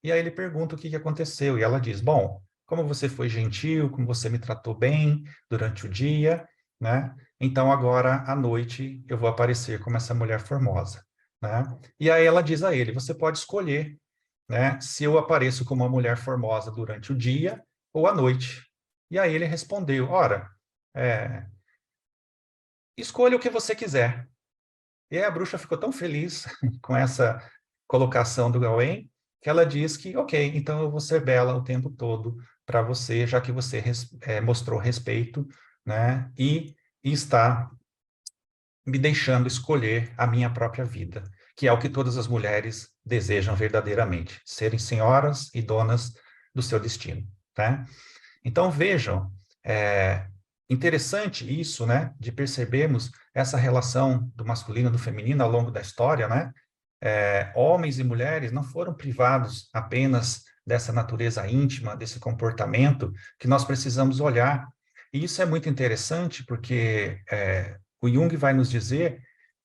Speaker 1: E aí ele pergunta o que aconteceu, e ela diz, bom, como você foi gentil, como você me tratou bem durante o dia, né? Então agora à noite eu vou aparecer como essa mulher formosa, né? E aí ela diz a ele, você pode escolher, né, se eu apareço como uma mulher formosa durante o dia ou à noite. E aí ele respondeu, ora, escolha o que você quiser. E aí a bruxa ficou tão feliz com essa colocação do Gawain, que ela diz que, ok, então eu vou ser bela o tempo todo para você, já que você mostrou respeito, né, e está me deixando escolher a minha própria vida, que é o que todas as mulheres desejam verdadeiramente, serem senhoras e donas do seu destino, tá? Então, vejam, é interessante isso, né, de percebermos essa relação do masculino e do feminino ao longo da história, né? Homens e mulheres não foram privados apenas dessa natureza íntima, desse comportamento, que nós precisamos olhar. E isso é muito interessante, porque o Jung vai nos dizer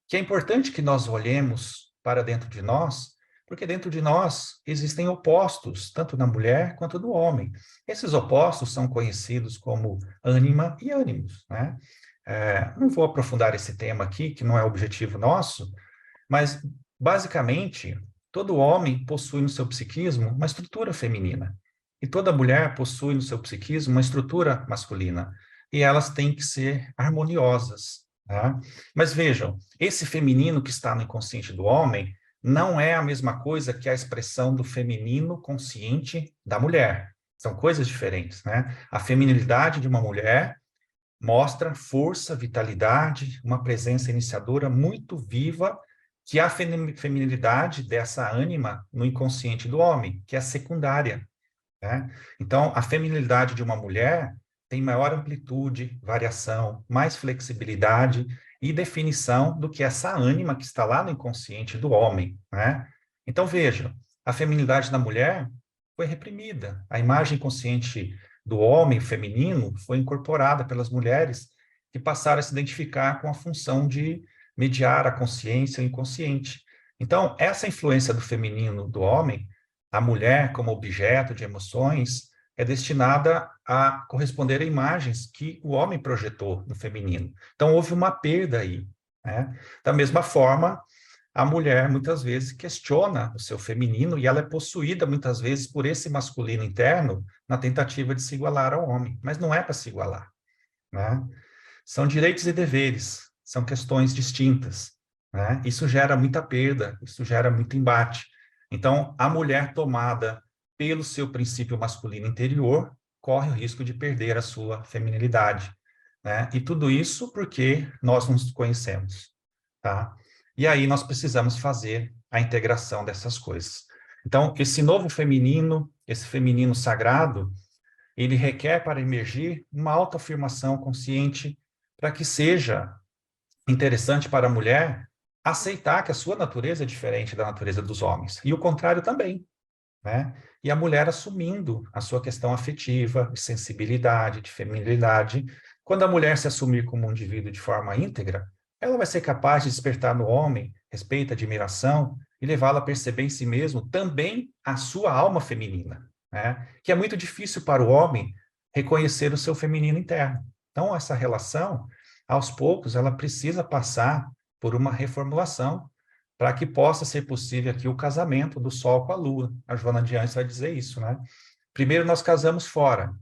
Speaker 1: que é importante que nós olhemos para dentro de nós, porque dentro de nós existem opostos, tanto na mulher quanto no homem. Esses opostos são conhecidos como ânima e ânimos, né? Não vou aprofundar esse tema aqui, que não é objetivo nosso, mas, basicamente, todo homem possui no seu psiquismo uma estrutura feminina, e toda mulher possui no seu psiquismo uma estrutura masculina, e elas têm que ser harmoniosas, tá? Mas vejam, esse feminino que está no inconsciente do homem não é a mesma coisa que a expressão do feminino consciente da mulher. São coisas diferentes, né? A feminilidade de uma mulher mostra força, vitalidade, uma presença iniciadora muito viva, que é a feminilidade dessa ânima no inconsciente do homem, que é secundária, né? Então, a feminilidade de uma mulher tem maior amplitude, variação, mais flexibilidade e definição do que essa ânima que está lá no inconsciente do homem, né? Então, vejam, a feminilidade da mulher foi reprimida, a imagem consciente do homem feminino foi incorporada pelas mulheres que passaram a se identificar com a função de mediar a consciência e o inconsciente. Então, essa influência do feminino do homem, a mulher como objeto de emoções, é destinada a corresponder a imagens que o homem projetou no feminino. Então, houve uma perda aí, né? Da mesma forma, a mulher muitas vezes questiona o seu feminino e ela é possuída muitas vezes por esse masculino interno na tentativa de se igualar ao homem, mas não é para se igualar, né? São direitos e deveres, são questões distintas, né? Isso gera muita perda, isso gera muito embate. Então, a mulher tomada pelo seu princípio masculino interior corre o risco de perder a sua feminilidade, né? E tudo isso porque nós nos conhecemos, tá? E aí nós precisamos fazer a integração dessas coisas. Então, esse novo feminino, esse feminino sagrado, ele requer para emergir uma autoafirmação consciente para que seja interessante para a mulher aceitar que a sua natureza é diferente da natureza dos homens, e o contrário também, né? E a mulher assumindo a sua questão afetiva, de sensibilidade, de feminilidade. Quando a mulher se assumir como um indivíduo de forma íntegra, ela vai ser capaz de despertar no homem respeito, admiração e levá-lo a perceber em si mesmo também a sua alma feminina, né? Que é muito difícil para o homem reconhecer o seu feminino interno. Então, essa relação, aos poucos, ela precisa passar por uma reformulação para que possa ser possível aqui o casamento do Sol com a Lua. A Joana de Anjos vai dizer isso, né? Primeiro nós casamos fora,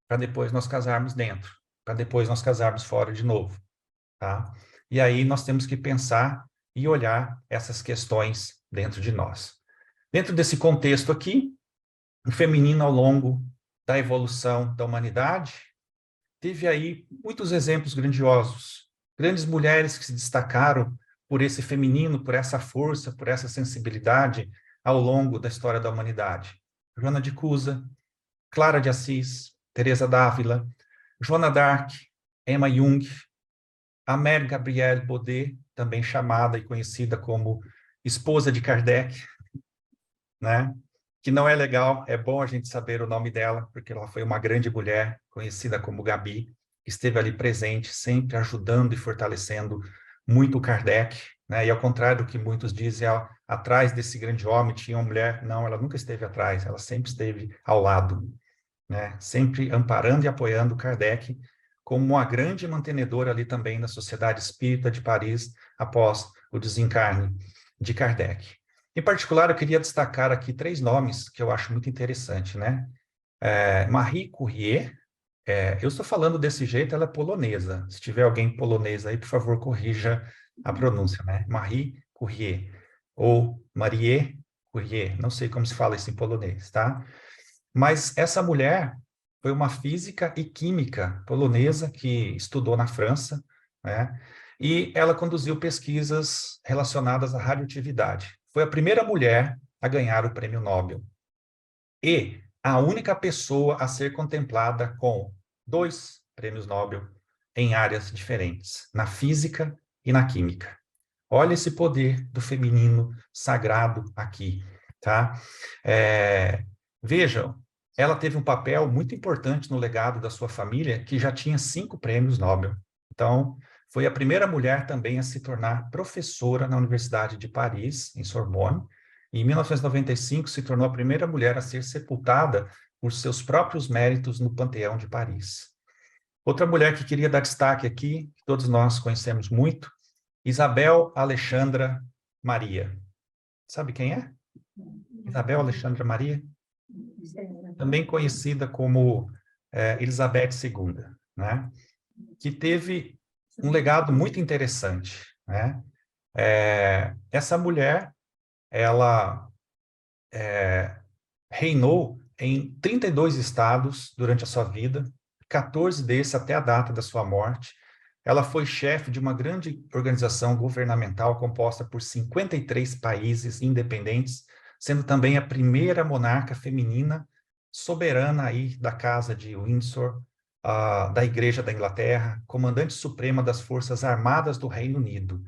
Speaker 1: para depois nós casarmos dentro, para depois nós casarmos fora de novo, tá? E aí nós temos que pensar e olhar essas questões dentro de nós. Dentro desse contexto aqui, o feminino ao longo da evolução da humanidade, teve aí muitos exemplos grandiosos, grandes mulheres que se destacaram por esse feminino, por essa força, por essa sensibilidade ao longo da história da humanidade. Joana de Cusa, Clara de Assis, Teresa d'Ávila, Joana d'Arc, Emma Jung, a Mère Gabrielle Baudet, também chamada e conhecida como esposa de Kardec, né? Que não é legal, é bom a gente saber o nome dela, porque ela foi uma grande mulher, conhecida como Gabi, que esteve ali presente, sempre ajudando e fortalecendo muito o Kardec, né? E ao contrário do que muitos dizem, atrás desse grande homem tinha uma mulher. Não, ela nunca esteve atrás, ela sempre esteve ao lado, né? Sempre amparando e apoiando o Kardec, como uma grande mantenedora ali também na Sociedade Espírita de Paris, após o desencarne de Kardec. Em particular, eu queria destacar aqui 3 nomes que eu acho muito interessante, né? Marie Curie, eu estou falando desse jeito, ela é polonesa. Se tiver alguém polonês aí, por favor, corrija a pronúncia, né? Marie Curie, ou Marie Curie, não sei como se fala isso em polonês, tá? Mas essa mulher foi uma física e química polonesa que estudou na França, né? E ela conduziu pesquisas relacionadas à radioatividade. Foi a primeira mulher a ganhar o prêmio Nobel. E a única pessoa a ser contemplada com 2 prêmios Nobel em áreas diferentes, na física e na química. Olha esse poder do feminino sagrado aqui, tá? Vejam, ela teve um papel muito importante no legado da sua família, que já tinha 5 prêmios Nobel. Então, foi a primeira mulher também a se tornar professora na Universidade de Paris, em Sorbonne, e em 1995 se tornou a primeira mulher a ser sepultada por seus próprios méritos no Panteão de Paris. Outra mulher que queria dar destaque aqui, que todos nós conhecemos muito, Isabel Alexandra Maria. Sabe quem é? Isabel Alexandra Maria? Também conhecida como Elizabeth II, né? Que teve um legado muito interessante, né? Essa mulher, ela reinou em 32 estados durante a sua vida, 14 desses até a data da sua morte. Ela foi chefe de uma grande organização governamental composta por 53 países independentes, sendo também a primeira monarca feminina soberana aí da Casa de Windsor, da Igreja da Inglaterra, comandante suprema das Forças Armadas do Reino Unido.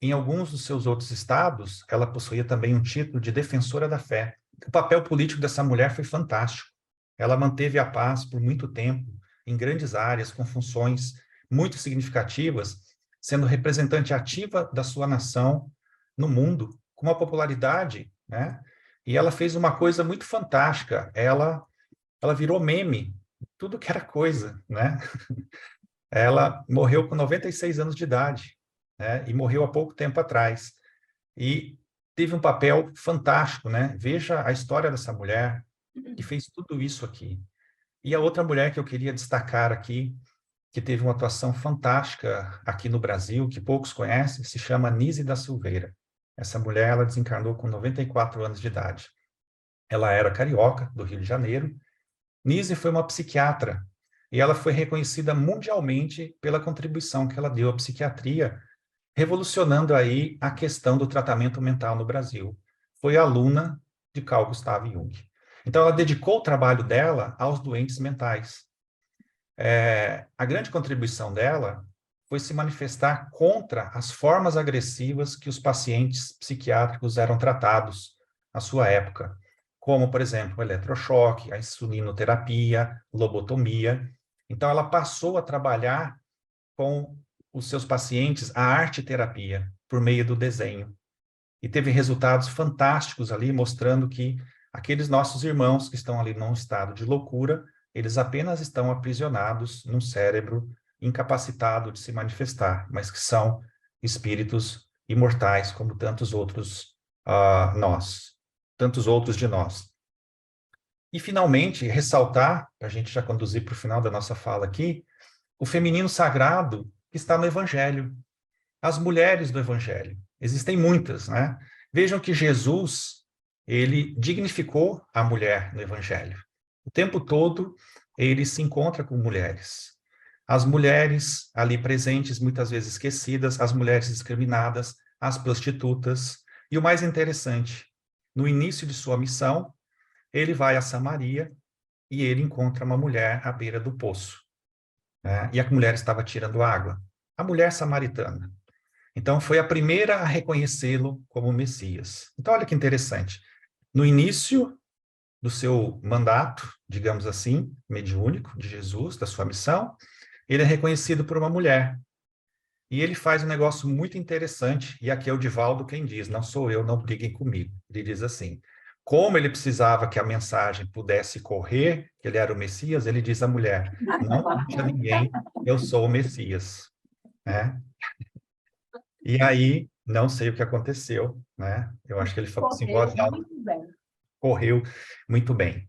Speaker 1: Em alguns dos seus outros estados, ela possuía também um título de defensora da fé. O papel político dessa mulher foi fantástico. Ela manteve a paz por muito tempo, em grandes áreas, com funções muito significativas, sendo representante ativa da sua nação no mundo, com uma popularidade, né? E ela fez uma coisa muito fantástica. Ela virou meme, tudo que era coisa, né? Ela morreu com 96 anos de idade, né? E morreu há pouco tempo atrás. E teve um papel fantástico, né? Veja a história dessa mulher que fez tudo isso aqui. E a outra mulher que eu queria destacar aqui, que teve uma atuação fantástica aqui no Brasil, que poucos conhecem, se chama Nise da Silveira. Essa mulher, ela desencarnou com 94 anos de idade. Ela era carioca, do Rio de Janeiro. Nise foi uma psiquiatra, e ela foi reconhecida mundialmente pela contribuição que ela deu à psiquiatria, revolucionando aí a questão do tratamento mental no Brasil. Foi aluna de Carl Gustav Jung. Então, ela dedicou o trabalho dela aos doentes mentais. A grande contribuição dela foi se manifestar contra as formas agressivas que os pacientes psiquiátricos eram tratados na sua época, como, por exemplo, o eletrochoque, a insulinoterapia, lobotomia. Então, ela passou a trabalhar com os seus pacientes a arte-terapia, por meio do desenho. E teve resultados fantásticos ali, mostrando que aqueles nossos irmãos que estão ali num estado de loucura, eles apenas estão aprisionados num cérebro incapacitado de se manifestar, mas que são espíritos imortais, como tantos outros tantos outros de nós. E, finalmente, ressaltar, para a gente já conduzir para o final da nossa fala aqui, o feminino sagrado que está no Evangelho. As mulheres do Evangelho. Existem muitas, né? Vejam que Jesus, ele dignificou a mulher no Evangelho. O tempo todo, ele se encontra com mulheres. As mulheres ali presentes, muitas vezes esquecidas, as mulheres discriminadas, as prostitutas. E o mais interessante, no início de sua missão, ele vai a Samaria e ele encontra uma mulher à beira do poço, né? E a mulher estava tirando água. A mulher samaritana. Então, foi a primeira a reconhecê-lo como Messias. Então, olha que interessante. No início do seu mandato, digamos assim, mediúnico de Jesus, da sua missão, ele é reconhecido por uma mulher. E ele faz um negócio muito interessante, e aqui é o Divaldo quem diz, não sou eu, não briguem comigo. Ele diz assim, como ele precisava que a mensagem pudesse correr, que ele era o Messias, ele diz à mulher, não conte a ninguém, eu sou o Messias. Né? E aí, não sei o que aconteceu, né? Eu acho que ele falou assim, voz
Speaker 3: Correu
Speaker 1: alta,
Speaker 3: muito bem.
Speaker 1: correu muito bem.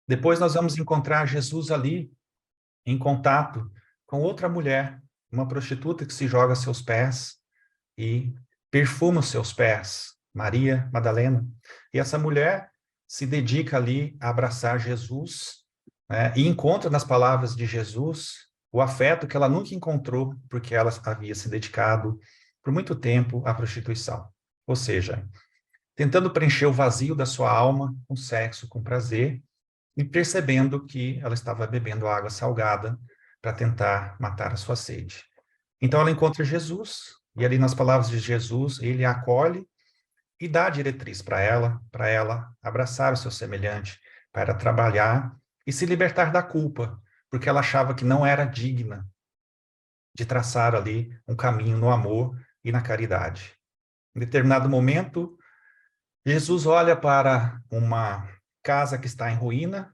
Speaker 1: Depois nós vamos encontrar Jesus ali, em contato com outra mulher, uma prostituta que se joga a seus pés e perfuma os seus pés, Maria Madalena. E essa mulher se dedica ali a abraçar Jesus, né? E encontra nas palavras de Jesus o afeto que ela nunca encontrou, porque ela havia se dedicado por muito tempo à prostituição. Ou seja, tentando preencher o vazio da sua alma com sexo, com prazer, e percebendo que ela estava bebendo água salgada para tentar matar a sua sede. Então ela encontra Jesus, e ali nas palavras de Jesus, ele a acolhe e dá a diretriz para ela abraçar o seu semelhante, para trabalhar e se libertar da culpa, porque ela achava que não era digna de traçar ali um caminho no amor e na caridade. Em determinado momento, Jesus olha para uma casa que está em ruína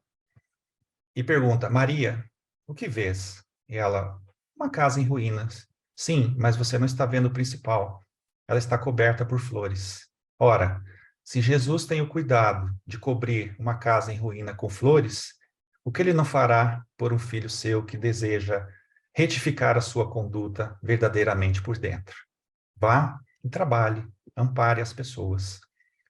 Speaker 1: e pergunta, Maria, o que vês? E ela, uma casa em ruínas. Sim, mas você não está vendo o principal. Ela está coberta por flores. Ora, se Jesus tem o cuidado de cobrir uma casa em ruína com flores, o que ele não fará por um filho seu que deseja retificar a sua conduta verdadeiramente por dentro? Vá e trabalhe, ampare as pessoas.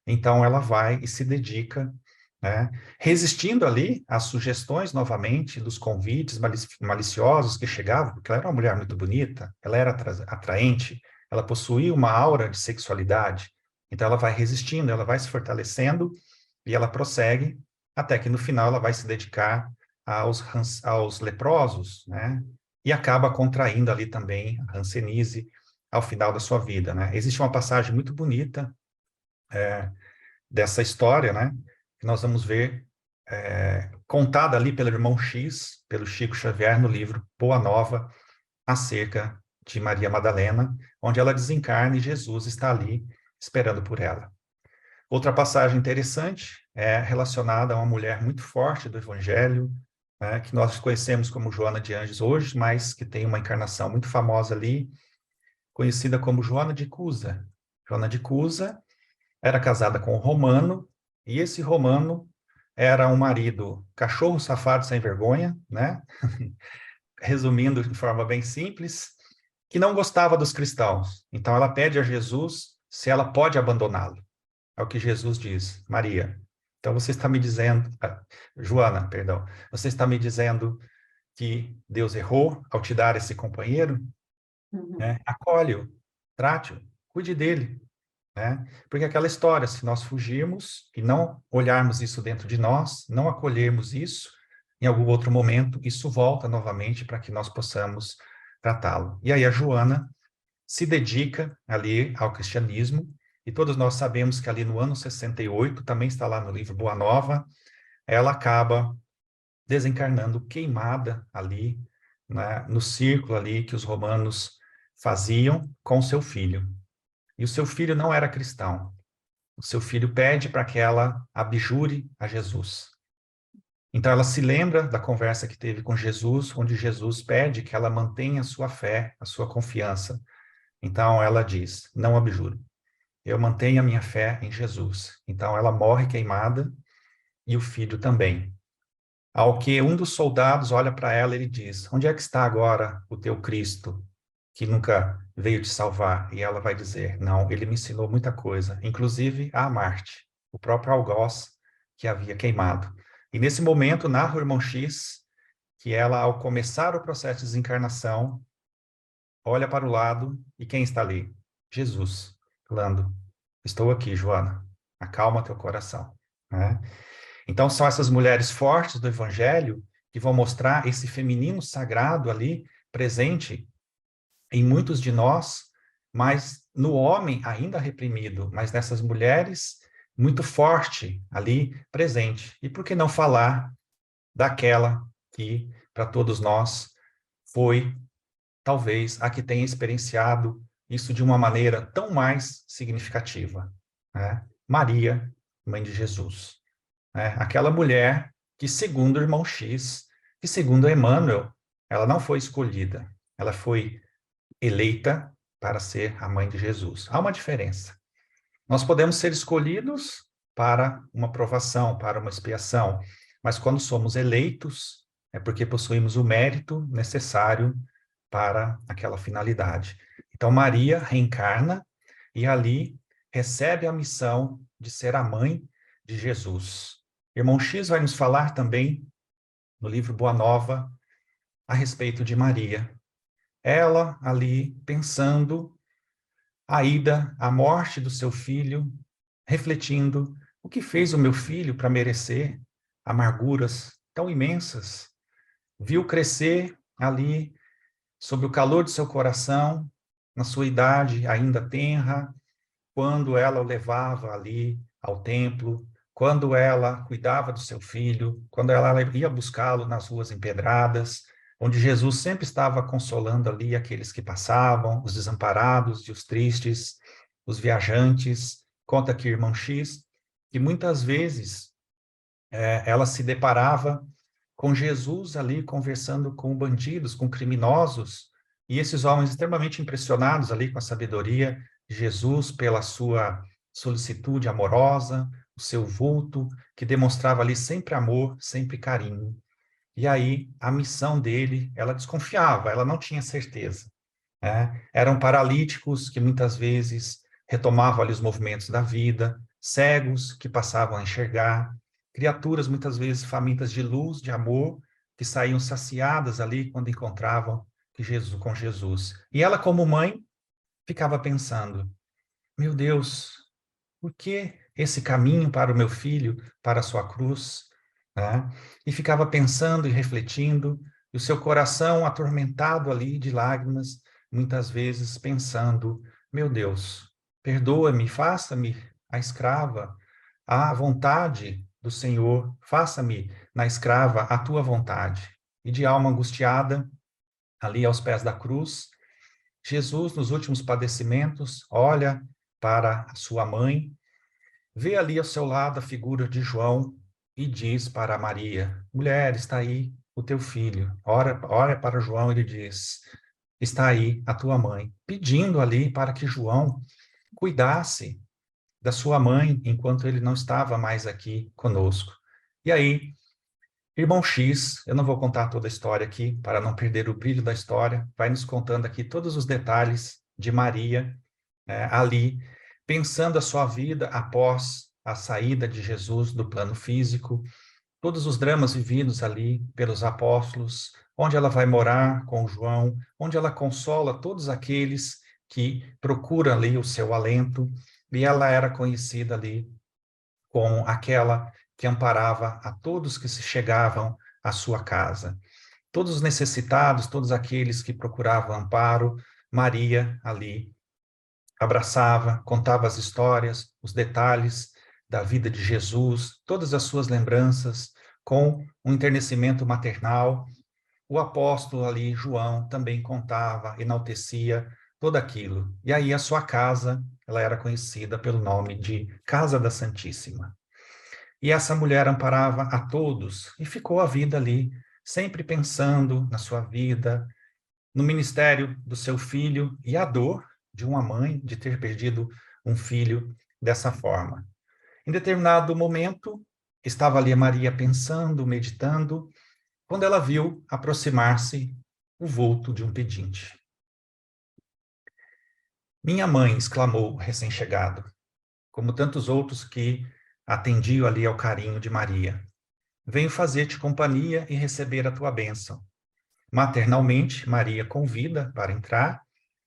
Speaker 1: Então ela vai e se dedica, né, resistindo ali às sugestões novamente dos convites maliciosos que chegavam, porque ela era uma mulher muito bonita, ela era atraente, ela possuía uma aura de sexualidade, então ela vai resistindo, ela vai se fortalecendo e ela prossegue até que no final ela vai se dedicar aos leprosos, né, e acaba contraindo ali também a hanseníase ao final da sua vida, né. Existe uma passagem muito bonita dessa história, né, que nós vamos ver contada ali pelo irmão X, pelo Chico Xavier, no livro Boa Nova, acerca de Maria Madalena, onde ela desencarna e Jesus está ali esperando por ela. Outra passagem interessante é relacionada a uma mulher muito forte do Evangelho, né, que nós conhecemos como Joana de Ângeles hoje, mas que tem uma encarnação muito famosa ali, conhecida como Joana de Cusa. Joana de Cusa era casada com um romano, e esse romano era um marido cachorro safado sem vergonha, né? Resumindo de forma bem simples, que não gostava dos cristãos. Então ela pede a Jesus se ela pode abandoná-lo. É o que Jesus diz, Maria. Então você está me dizendo, Joana, perdão, você está me dizendo que Deus errou ao te dar esse companheiro? Né? Acolhe-o, trate-o, cuide dele. né? Porque aquela história, se nós fugirmos e não olharmos isso dentro de nós, não acolhermos isso, em algum outro momento, isso volta novamente para que nós possamos tratá-lo. E aí a Joana se dedica ali ao cristianismo, e todos nós sabemos que ali no ano 68, também está lá no livro Boa Nova, ela acaba desencarnando queimada ali, né, no círculo ali que os romanos faziam com seu filho. E o seu filho não era cristão. O seu filho pede para que ela abjure a Jesus. Então ela se lembra da conversa que teve com Jesus, onde Jesus pede que ela mantenha a sua fé, a sua confiança. Então ela diz: não abjuro. Eu mantenho a minha fé em Jesus. Então ela morre queimada e o filho também. Ao que um dos soldados olha para ela e ele diz: onde é que está agora o teu Cristo, que nunca veio te salvar? E ela vai dizer: não, ele me ensinou muita coisa, inclusive a amar-te, o próprio algoz que havia queimado. E nesse momento narra o irmão X que ela, ao começar o processo de desencarnação, olha para o lado e quem está ali? Jesus, falando: estou aqui, Joana, acalma teu coração, né? Então, são essas mulheres fortes do Evangelho que vão mostrar esse feminino sagrado ali presente em muitos de nós, mas no homem ainda reprimido, mas nessas mulheres muito forte ali presente. E por que não falar daquela que, para todos nós, foi talvez a que tenha experienciado isso de uma maneira tão mais significativa, né? Maria, mãe de Jesus. Né? Aquela mulher que, segundo o irmão X, que segundo Emmanuel, ela não foi escolhida, ela foi eleita para ser a mãe de Jesus. Há uma diferença. Nós podemos ser escolhidos para uma provação, para uma expiação, mas quando somos eleitos, é porque possuímos o mérito necessário para aquela finalidade. Então, Maria reencarna e ali recebe a missão de ser a mãe de Jesus. Irmão X vai nos falar também, no livro Boa Nova, a respeito de Maria. Ela ali pensando a ida, a morte do seu filho, refletindo: o que fez o meu filho para merecer amarguras tão imensas? Viu crescer ali, sob o calor de seu coração, na sua idade ainda tenra, quando ela o levava ali ao templo, quando ela cuidava do seu filho, quando ela ia buscá-lo nas ruas empedradas, onde Jesus sempre estava consolando ali aqueles que passavam, os desamparados e os tristes, os viajantes. Conta aqui irmão X, que muitas vezes ela se deparava com Jesus ali conversando com bandidos, com criminosos, e esses homens extremamente impressionados ali com a sabedoria de Jesus, pela sua solicitude amorosa, o seu vulto, que demonstrava ali sempre amor, sempre carinho. E aí, a missão dele, ela desconfiava, ela não tinha certeza, né? Eram paralíticos que muitas vezes retomavam ali os movimentos da vida, cegos que passavam a enxergar, criaturas muitas vezes famintas de luz, de amor, que saíam saciadas ali quando encontravam com Jesus. E ela, como mãe, ficava pensando: meu Deus, por que esse caminho para o meu filho, para a sua cruz? Né? E ficava pensando e refletindo, e o seu coração atormentado ali de lágrimas, muitas vezes pensando: meu Deus, perdoa-me, faça-me a escrava, à vontade do Senhor, faça-me na escrava a tua vontade. E de alma angustiada, ali aos pés da cruz, Jesus, nos últimos padecimentos, olha para a sua mãe, vê ali ao seu lado a figura de João e diz para Maria: mulher, está aí o teu filho. Ora para João, ele diz: está aí a tua mãe, pedindo ali para que João cuidasse da sua mãe enquanto ele não estava mais aqui conosco. E aí, irmão X, eu não vou contar toda a história aqui para não perder o brilho da história, vai nos contando aqui todos os detalhes de Maria, ali, pensando a sua vida após a saída de Jesus do plano físico, todos os dramas vividos ali pelos apóstolos, onde ela vai morar com João, onde ela consola todos aqueles que procuram ali o seu alento, e ela era conhecida ali como aquela que amparava a todos que se chegavam à sua casa. Todos os necessitados, todos aqueles que procuravam amparo, Maria ali abraçava, contava as histórias, os detalhes da vida de Jesus, todas as suas lembranças, com um enternecimento maternal. O apóstolo ali, João, também contava, enaltecia tudo aquilo. E aí a sua casa, ela era conhecida pelo nome de Casa da Santíssima. E essa mulher amparava a todos e ficou a vida ali, sempre pensando na sua vida, no ministério do seu filho e a dor de uma mãe de ter perdido um filho dessa forma. Em determinado momento, estava ali a Maria pensando, meditando, quando ela viu aproximar-se o vulto de um pedinte. Minha mãe, exclamou o recém-chegado, como tantos outros que atendiam ali ao carinho de Maria. Venho fazer-te companhia e receber a tua bênção. Maternalmente, Maria convida para entrar,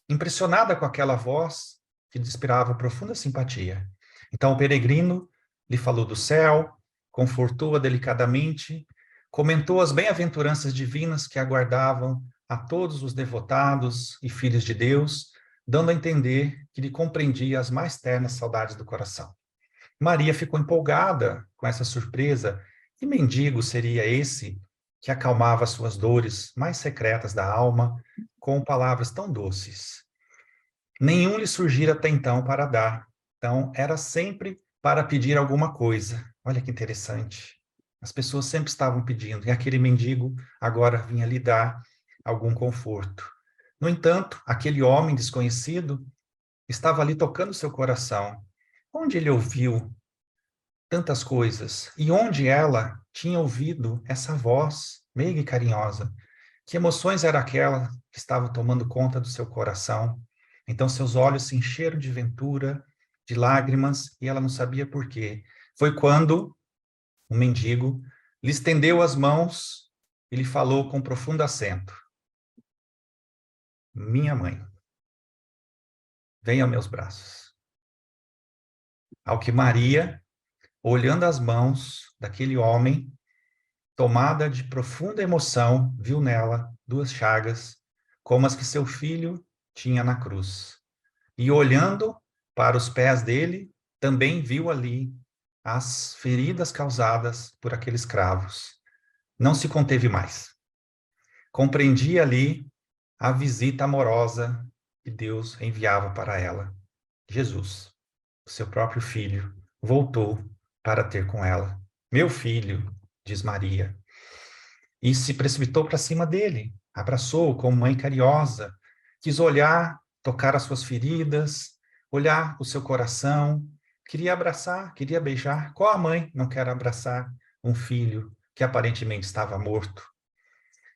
Speaker 1: impressionada com aquela voz que lhe inspirava profunda simpatia. Então o peregrino lhe falou do céu, confortou-a delicadamente, comentou as bem-aventuranças divinas que aguardavam a todos os devotados e filhos de Deus, dando a entender que lhe compreendia as mais ternas saudades do coração. Maria ficou empolgada com essa surpresa. Que mendigo seria esse que acalmava as suas dores mais secretas da alma com palavras tão doces? Nenhum lhe surgira até então para dar. Então, era sempre para pedir alguma coisa. Olha que interessante. As pessoas sempre estavam pedindo, e aquele mendigo agora vinha lhe dar algum conforto. No entanto, aquele homem desconhecido estava ali tocando seu coração. Onde ele ouviu tantas coisas? E onde ela tinha ouvido essa voz meiga e carinhosa? Que emoções era aquela que estava tomando conta do seu coração? Então seus olhos se encheram de ventura, de lágrimas, e ela não sabia por quê. Foi quando o mendigo lhe estendeu as mãos e lhe falou com profundo acento: minha mãe, venha aos meus braços. Ao que Maria, olhando as mãos daquele homem, tomada de profunda emoção, viu nela duas chagas, como as que seu filho tinha na cruz. E olhando para os pés dele, também viu ali as feridas causadas por aqueles cravos. Não se conteve mais. Compreendia ali a visita amorosa que Deus enviava para ela. Jesus, o seu próprio filho, voltou para ter com ela. Meu filho, diz Maria, e se precipitou para cima dele, abraçou-o como mãe carinhosa, quis olhar, tocar as suas feridas, olhar o seu coração, queria abraçar, queria beijar. Qual a mãe não quer abraçar um filho que aparentemente estava morto?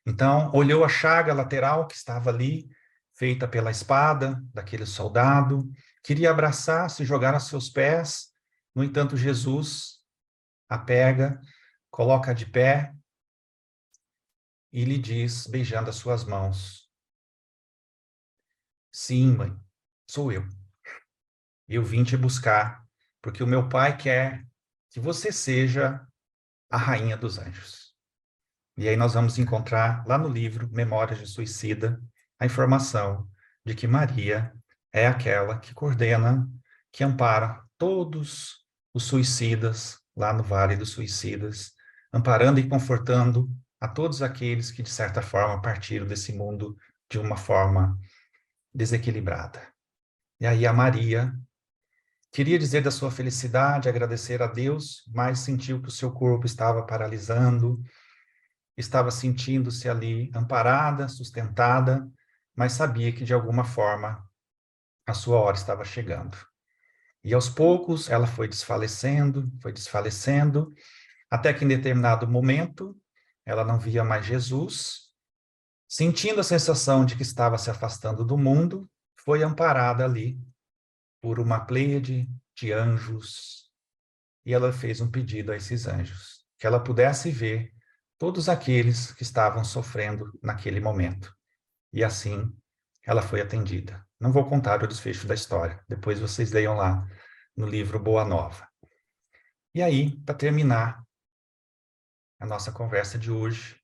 Speaker 1: Então, olhou a chaga lateral que estava ali, feita pela espada daquele soldado, queria abraçar, se jogar aos seus pés. No entanto, Jesus a pega, coloca de pé e lhe diz, beijando as suas mãos: sim, mãe, sou eu. Eu vim te buscar, porque o meu pai quer que você seja a rainha dos anjos. E aí nós vamos encontrar lá no livro Memórias de Suicida a informação de que Maria é aquela que coordena, que ampara todos os suicidas lá no Vale dos Suicidas, amparando e confortando a todos aqueles que, de certa forma, partiram desse mundo de uma forma desequilibrada. E aí a Maria queria dizer da sua felicidade, agradecer a Deus, mas sentiu que o seu corpo estava paralisando, estava sentindo-se ali amparada, sustentada, mas sabia que de alguma forma a sua hora estava chegando. E aos poucos ela foi desfalecendo, até que em determinado momento ela não via mais Jesus, sentindo a sensação de que estava se afastando do mundo, foi amparada ali por uma pleiade de anjos, e ela fez um pedido a esses anjos, que ela pudesse ver todos aqueles que estavam sofrendo naquele momento. E assim ela foi atendida. Não vou contar o desfecho da história, depois vocês leiam lá no livro Boa Nova. E aí, para terminar a nossa conversa de hoje,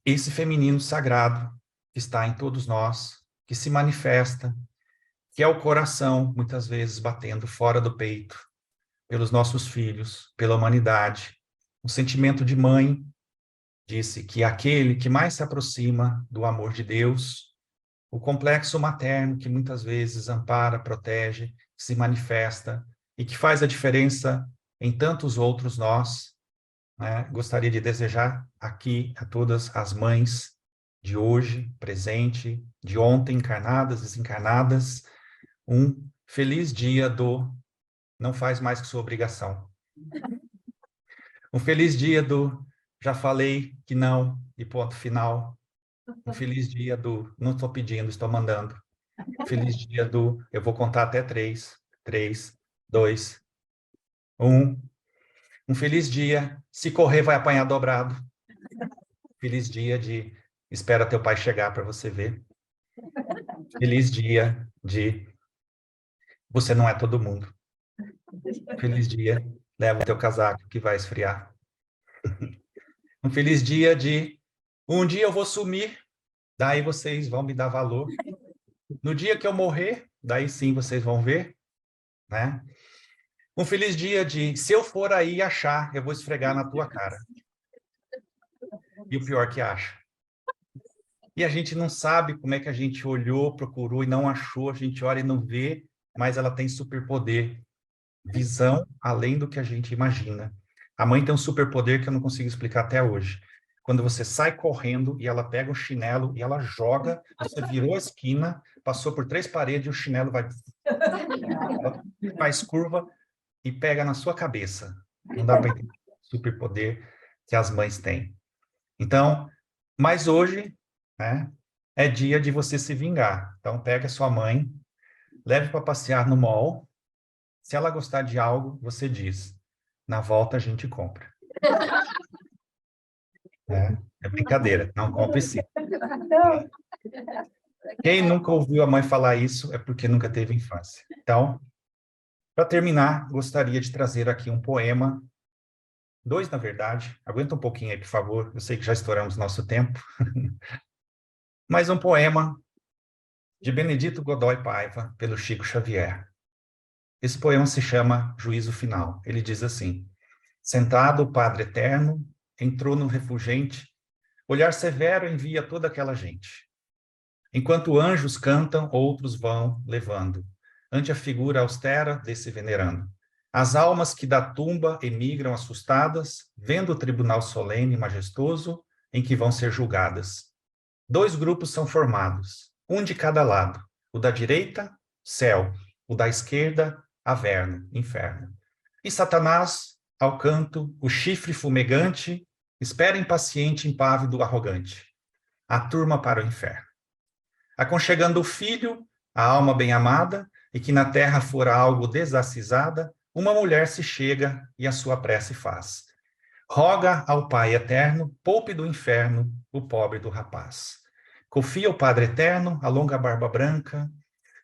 Speaker 1: esse feminino sagrado que está em todos nós, que se manifesta, que é o coração, muitas vezes, batendo fora do peito, pelos nossos filhos, pela humanidade. O sentimento de mãe disse que aquele que mais se aproxima do amor de Deus, o complexo materno que muitas vezes ampara, protege, se manifesta e que faz a diferença em tantos outros nós, né? Gostaria de desejar aqui a todas as mães de hoje, presente, de ontem, encarnadas, desencarnadas, um feliz dia do não faz mais que sua obrigação. Um feliz dia do já falei que não e ponto final. Um feliz dia do não estou pedindo, estou mandando. Um feliz dia do eu vou contar até 3. 3, 2, 1. Um feliz dia, se correr vai apanhar dobrado. Feliz dia de espera teu pai chegar para você ver. Feliz dia de você não é todo mundo. Feliz dia, leva o teu casaco que vai esfriar. Um feliz dia de um dia eu vou sumir, daí vocês vão me dar valor. No dia que eu morrer, daí sim vocês vão ver, né? Um feliz dia de se eu for aí achar, eu vou esfregar na tua cara. E o pior que acha. E a gente não sabe como é que a gente olhou, procurou e não achou, a gente olha e não vê, mas ela tem superpoder, visão além do que a gente imagina. A mãe tem um superpoder que eu não consigo explicar até hoje. Quando você sai correndo e ela pega o chinelo e ela joga, você virou a esquina, passou por 3 paredes e o chinelo vai... Ela faz curva e pega na sua cabeça. Não dá para entender o superpoder que as mães têm. Então, mas hoje, né, é dia de você se vingar. Então, pega a sua mãe, leve para passear no mall. Se ela gostar de algo, você diz, na volta a gente compra. É brincadeira, não compre sim. Quem nunca ouviu a mãe falar isso é porque nunca teve infância. Então, para terminar, gostaria de trazer aqui um poema, 2 na verdade, aguenta um pouquinho aí, por favor, eu sei que já estouramos nosso tempo, mas um poema de Benedito Godoy Paiva, pelo Chico Xavier. Esse poema se chama Juízo Final. Ele diz assim: sentado o Padre Eterno, entrou no refulgente, olhar severo envia toda aquela gente. Enquanto anjos cantam, outros vão levando, ante a figura austera desse venerando. As almas que da tumba emigram assustadas, vendo o tribunal solene e majestoso em que vão ser julgadas. 2 grupos são formados, um de cada lado. O da direita, céu. O da esquerda, averno, inferno. E Satanás, ao canto, o chifre fumegante, espera impaciente, impávido, arrogante. A turma para o inferno. Aconchegando o filho, a alma bem-amada, e que na terra fora algo desacisada, uma mulher se chega e a sua prece faz. Roga ao Pai eterno, poupe do inferno o pobre do rapaz. Confia o Padre eterno, alonga a barba branca,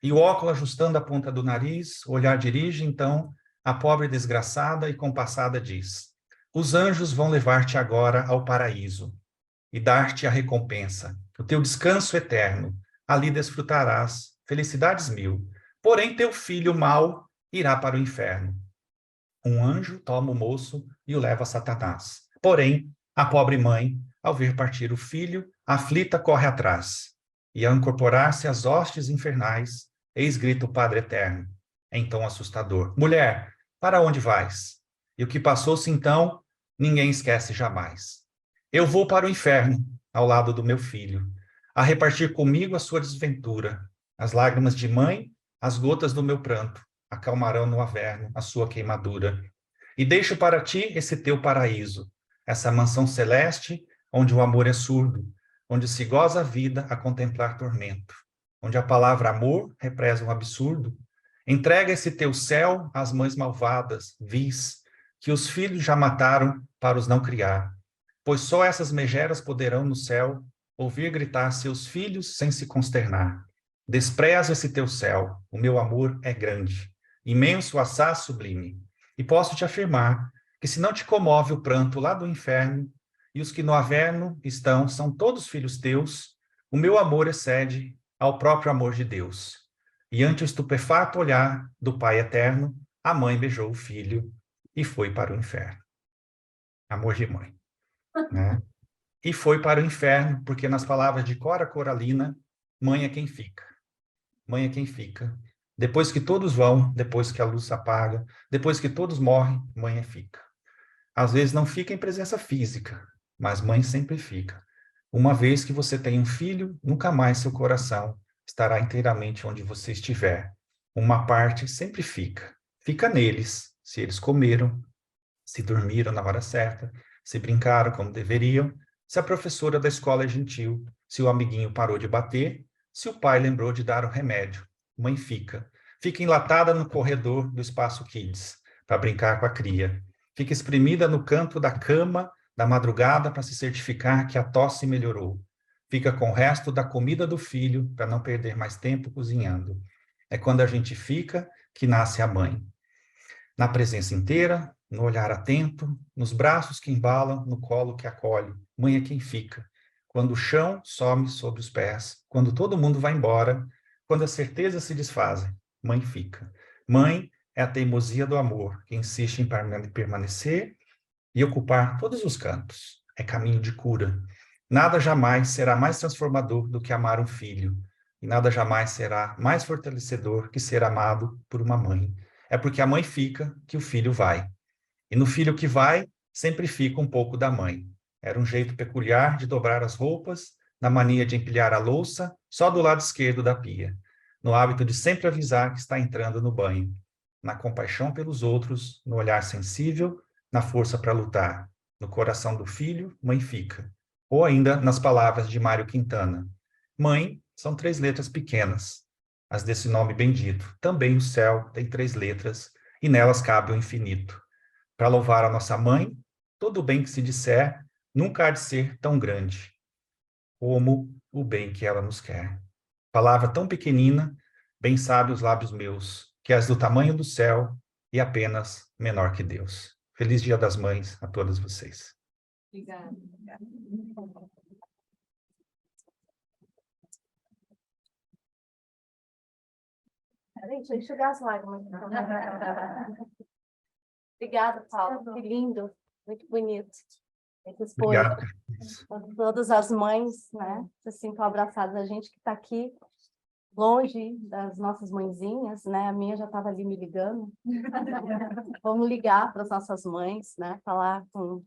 Speaker 1: e o óculo ajustando a ponta do nariz, o olhar dirige, então, a pobre desgraçada e compassada diz: os anjos vão levar-te agora ao paraíso e dar-te a recompensa, o teu descanso eterno. Ali desfrutarás felicidades 1000. Porém, teu filho mau irá para o inferno. Um anjo toma o moço e o leva a Satanás. Porém, a pobre mãe, ao ver partir o filho, aflita corre atrás. E ao incorporar-se às hostes infernais, eis grita o Padre Eterno, em tom assustador: mulher, para onde vais? E o que passou-se então, ninguém esquece jamais. Eu vou para o inferno, ao lado do meu filho, a repartir comigo a sua desventura. As lágrimas de mãe, as gotas do meu pranto, acalmarão no averno a sua queimadura. E deixo para ti esse teu paraíso, essa mansão celeste, onde o amor é surdo, onde se goza a vida a contemplar tormento, onde a palavra amor represa um absurdo. Entrega esse teu céu às mães malvadas, vis, que os filhos já mataram para os não criar, pois só essas megeras poderão no céu ouvir gritar seus filhos sem se consternar. Desprezo esse teu céu, o meu amor é grande, imenso assaz sublime. E posso te afirmar que se não te comove o pranto lá do inferno, e os que no averno estão são todos filhos teus, o meu amor excede ao próprio amor de Deus. E ante o estupefato olhar do Pai eterno, a mãe beijou o filho e foi para o inferno. Amor de mãe, né? E foi para o inferno, porque nas palavras de Cora Coralina, mãe é quem fica. Mãe é quem fica. Depois que todos vão, depois que a luz se apaga, depois que todos morrem, mãe é fica. Às vezes não fica em presença física, mas mãe sempre fica. Uma vez que você tem um filho, nunca mais seu coração estará inteiramente onde você estiver. Uma parte sempre fica. Fica neles, se eles comeram, se dormiram na hora certa, se brincaram como deveriam, se a professora da escola é gentil, se o amiguinho parou de bater, se o pai lembrou de dar o remédio. Mãe fica. Fica enlatada no corredor do espaço Kids, para brincar com a cria. Fica espremida no canto da cama da madrugada para se certificar que a tosse melhorou. Fica com o resto da comida do filho para não perder mais tempo cozinhando. É quando a gente fica que nasce a mãe. Na presença inteira, no olhar atento, nos braços que embalam, no colo que acolhe. Mãe é quem fica. Quando o chão some sobre os pés, quando todo mundo vai embora, quando as certezas se desfazem, mãe fica. Mãe é a teimosia do amor, que insiste em permanecer e ocupar todos os cantos. É caminho de cura. Nada jamais será mais transformador do que amar um filho, e nada jamais será mais fortalecedor que ser amado por uma mãe. É porque a mãe fica que o filho vai. E no filho que vai, sempre fica um pouco da mãe. Era um jeito peculiar de dobrar as roupas, na mania de empilhar a louça só do lado esquerdo da pia, no hábito de sempre avisar que está entrando no banho, na compaixão pelos outros, no olhar sensível, na força para lutar. No coração do filho, mãe fica. Ou ainda nas palavras de Mário Quintana. Mãe são 3 letras pequenas, as desse nome bendito. Também o céu tem 3 letras, e nelas cabe o infinito. Para louvar a nossa mãe, todo o bem que se disser nunca há de ser tão grande como o bem que ela nos quer. Palavra tão pequenina, bem sabe os lábios meus, que és do tamanho do céu e apenas menor que Deus. Feliz Dia das Mães a todas vocês.
Speaker 3: Obrigada.
Speaker 2: Peraí, deixa eu enxugar as lágrimas. Obrigada, Paulo. Que lindo, muito bonito.
Speaker 1: Obrigado.
Speaker 2: Todas as mães, né, se sintam abraçadas. A gente que está aqui, longe das nossas mãezinhas, né? A minha já estava ali me ligando. Vamos ligar para as nossas mães, né? Falar com...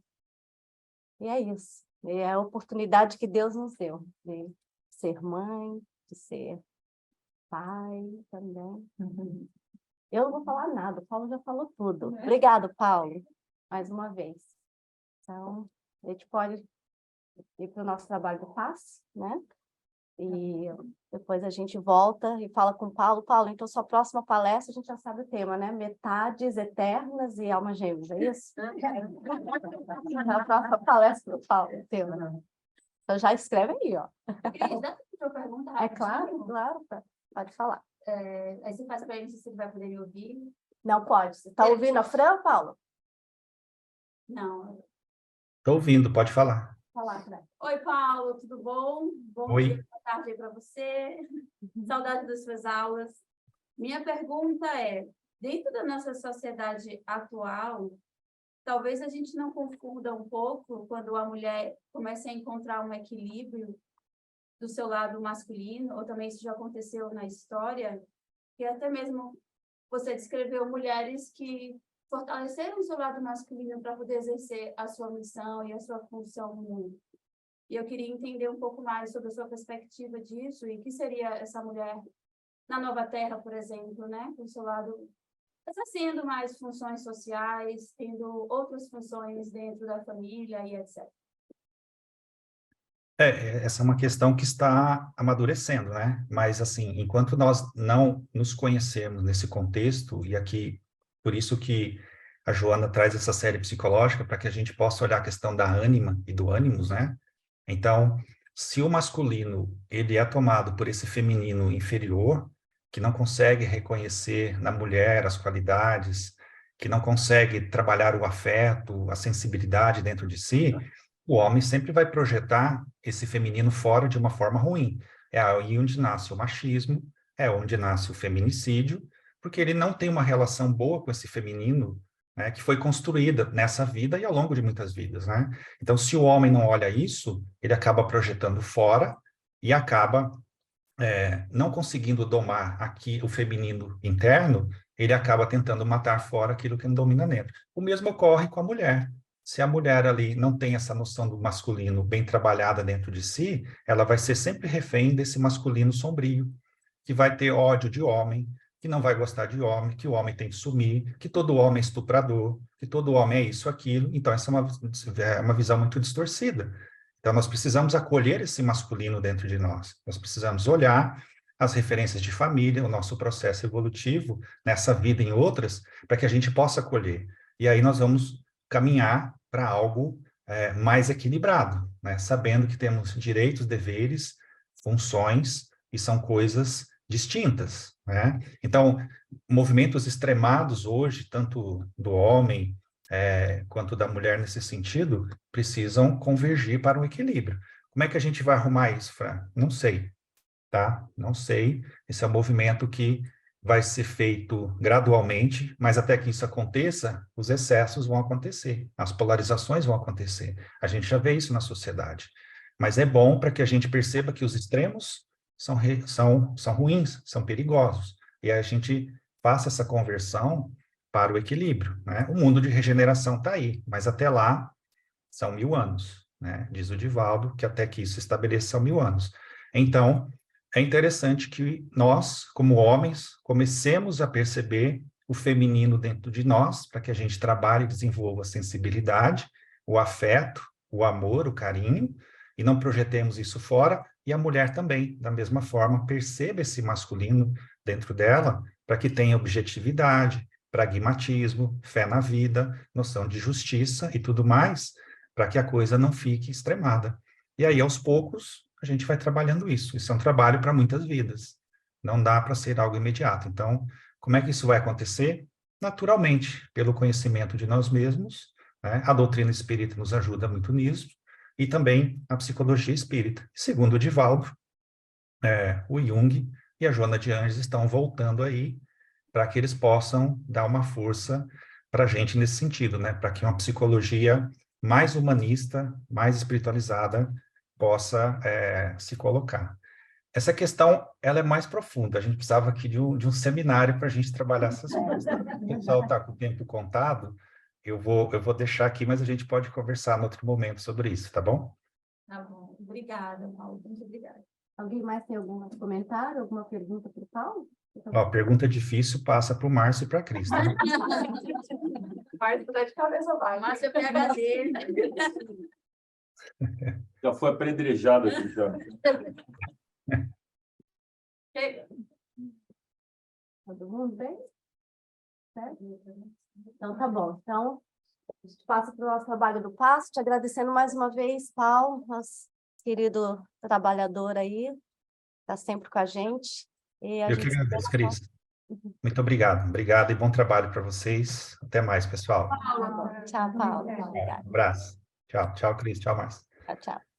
Speaker 2: E é isso. E é a oportunidade que Deus nos deu de ser mãe, de ser pai também. Eu não vou falar nada, o Paulo já falou tudo. Obrigado, Paulo, mais uma vez. Então, a gente pode ir para o nosso trabalho do passe, né? E depois a gente volta e fala com o Paulo. Paulo, então sua próxima palestra, a gente já sabe o tema, né? Metades eternas e almas gêmeas, é isso? É a próxima palestra do Paulo, o tema. Então já escreve aí, ó. É claro, claro, pode falar.
Speaker 4: Aí você faz para ele se ele vai poder me ouvir.
Speaker 2: Não pode. Você está ouvindo a Fran, Paulo?
Speaker 4: Não.
Speaker 1: Estou ouvindo, pode falar.
Speaker 2: Falar, Fran.
Speaker 4: Oi, Paulo, tudo bom? Bom
Speaker 1: Oi.
Speaker 4: dia, boa tarde aí para você. Saudade das suas aulas. Minha pergunta é, dentro da nossa sociedade atual, talvez a gente não confunda um pouco quando a mulher começa a encontrar um equilíbrio do seu lado masculino, ou também isso já aconteceu na história, que até mesmo você descreveu mulheres que fortaleceram o seu lado masculino para poder exercer a sua missão e a sua função no mundo. E eu queria entender um pouco mais sobre a sua perspectiva disso, e o que seria essa mulher na Nova Terra, por exemplo, né? Com o seu lado exercendo mais funções sociais, tendo outras funções dentro da família e etc.
Speaker 1: Essa é uma questão que está amadurecendo, né? Mas, assim, enquanto nós não nos conhecemos nesse contexto, e aqui, por isso que a Joana traz essa série psicológica, para que a gente possa olhar a questão da ânima e do ânimos, né? Então, Se o masculino ele é tomado por esse feminino inferior, que não consegue reconhecer na mulher as qualidades, que não consegue trabalhar o afeto, a sensibilidade dentro de si, o homem sempre vai projetar esse feminino fora de uma forma ruim. É aí onde nasce o machismo, é onde nasce o feminicídio, porque ele não tem uma relação boa com esse feminino, né, que foi construída nessa vida e ao longo de muitas vidas, né? Então, se o homem não olha isso, ele acaba projetando fora e acaba não conseguindo domar aqui o feminino interno, ele acaba tentando matar fora aquilo que não domina dentro. O mesmo ocorre com a mulher. Se a mulher ali não tem essa noção do masculino bem trabalhada dentro de si, ela vai ser sempre refém desse masculino sombrio, que vai ter ódio de homem, que não vai gostar de homem, que o homem tem que sumir, que todo homem é estuprador, que todo homem é isso, aquilo. Então, essa é uma visão muito distorcida. Então, nós precisamos acolher esse masculino dentro de nós. Nós precisamos olhar as referências de família, o nosso processo evolutivo nessa vida e em outras, para que a gente possa acolher. E aí nós vamos caminhar para algo mais equilibrado, né? Sabendo que temos direitos, deveres, funções, e são coisas distintas, né? Então, movimentos extremados hoje, tanto do homem quanto da mulher nesse sentido, precisam convergir para um equilíbrio. Como é que a gente vai arrumar isso, Fran? Não sei, tá? Não sei. Esse é um movimento que vai ser feito gradualmente, mas até que isso aconteça, os excessos vão acontecer, as polarizações vão acontecer. A gente já vê isso na sociedade. Mas é bom para que a gente perceba que os extremos são ruins, são perigosos. E a gente faça essa conversão para o equilíbrio, né? O mundo de regeneração está aí, mas até lá são 1000 anos, né? Diz o Divaldo que até que isso se estabeleça são 1000 anos. Então, é interessante que nós, como homens, comecemos a perceber o feminino dentro de nós, para que a gente trabalhe e desenvolva a sensibilidade, o afeto, o amor, o carinho, e não projetemos isso fora, e a mulher também, da mesma forma, perceba esse masculino dentro dela, para que tenha objetividade, pragmatismo, fé na vida, noção de justiça e tudo mais, para que a coisa não fique extremada. E aí, aos poucos, a gente vai trabalhando isso. Isso é um trabalho para muitas vidas. Não dá para ser algo imediato. Então, como é que isso vai acontecer? Naturalmente, pelo conhecimento de nós mesmos, né? A doutrina espírita nos ajuda muito nisso, e também a psicologia espírita. Segundo o Divaldo, o Jung e a Joana de Anjos estão voltando aí para que eles possam dar uma força para a gente nesse sentido, né? Para que uma psicologia mais humanista, mais espiritualizada, possa se colocar. Essa questão, ela é mais profunda, a gente precisava aqui de um seminário para a gente trabalhar essas coisas. O pessoal está com o tempo contado, eu vou deixar aqui, mas a gente pode conversar em outro momento sobre isso, tá bom?
Speaker 4: Tá bom. Obrigada, Paulo. Muito obrigada.
Speaker 2: Alguém mais tem algum comentário, alguma pergunta para o Paulo?
Speaker 1: Ó, pergunta difícil passa para o Márcio e para a Cris, tá?
Speaker 3: Mas tá de cabeça baixa.
Speaker 4: Márcio é PhD.
Speaker 5: Já foi apedrejado aqui, já.
Speaker 2: Todo mundo bem? Certo? Então, tá bom. Então, a gente passa para o nosso trabalho do passo, te agradecendo mais uma vez, Paulo, nosso querido trabalhador aí, está sempre com a gente. E a
Speaker 1: Eu
Speaker 2: gente
Speaker 1: que agradeço, Cris.
Speaker 2: Uhum.
Speaker 1: Muito obrigado. Obrigado e bom trabalho para vocês. Até mais, pessoal.
Speaker 2: Tchau, Paulo. Obrigada.
Speaker 1: Um abraço. Tchau, tchau, Cris. Tchau, Márcio.
Speaker 2: Tchau, tchau.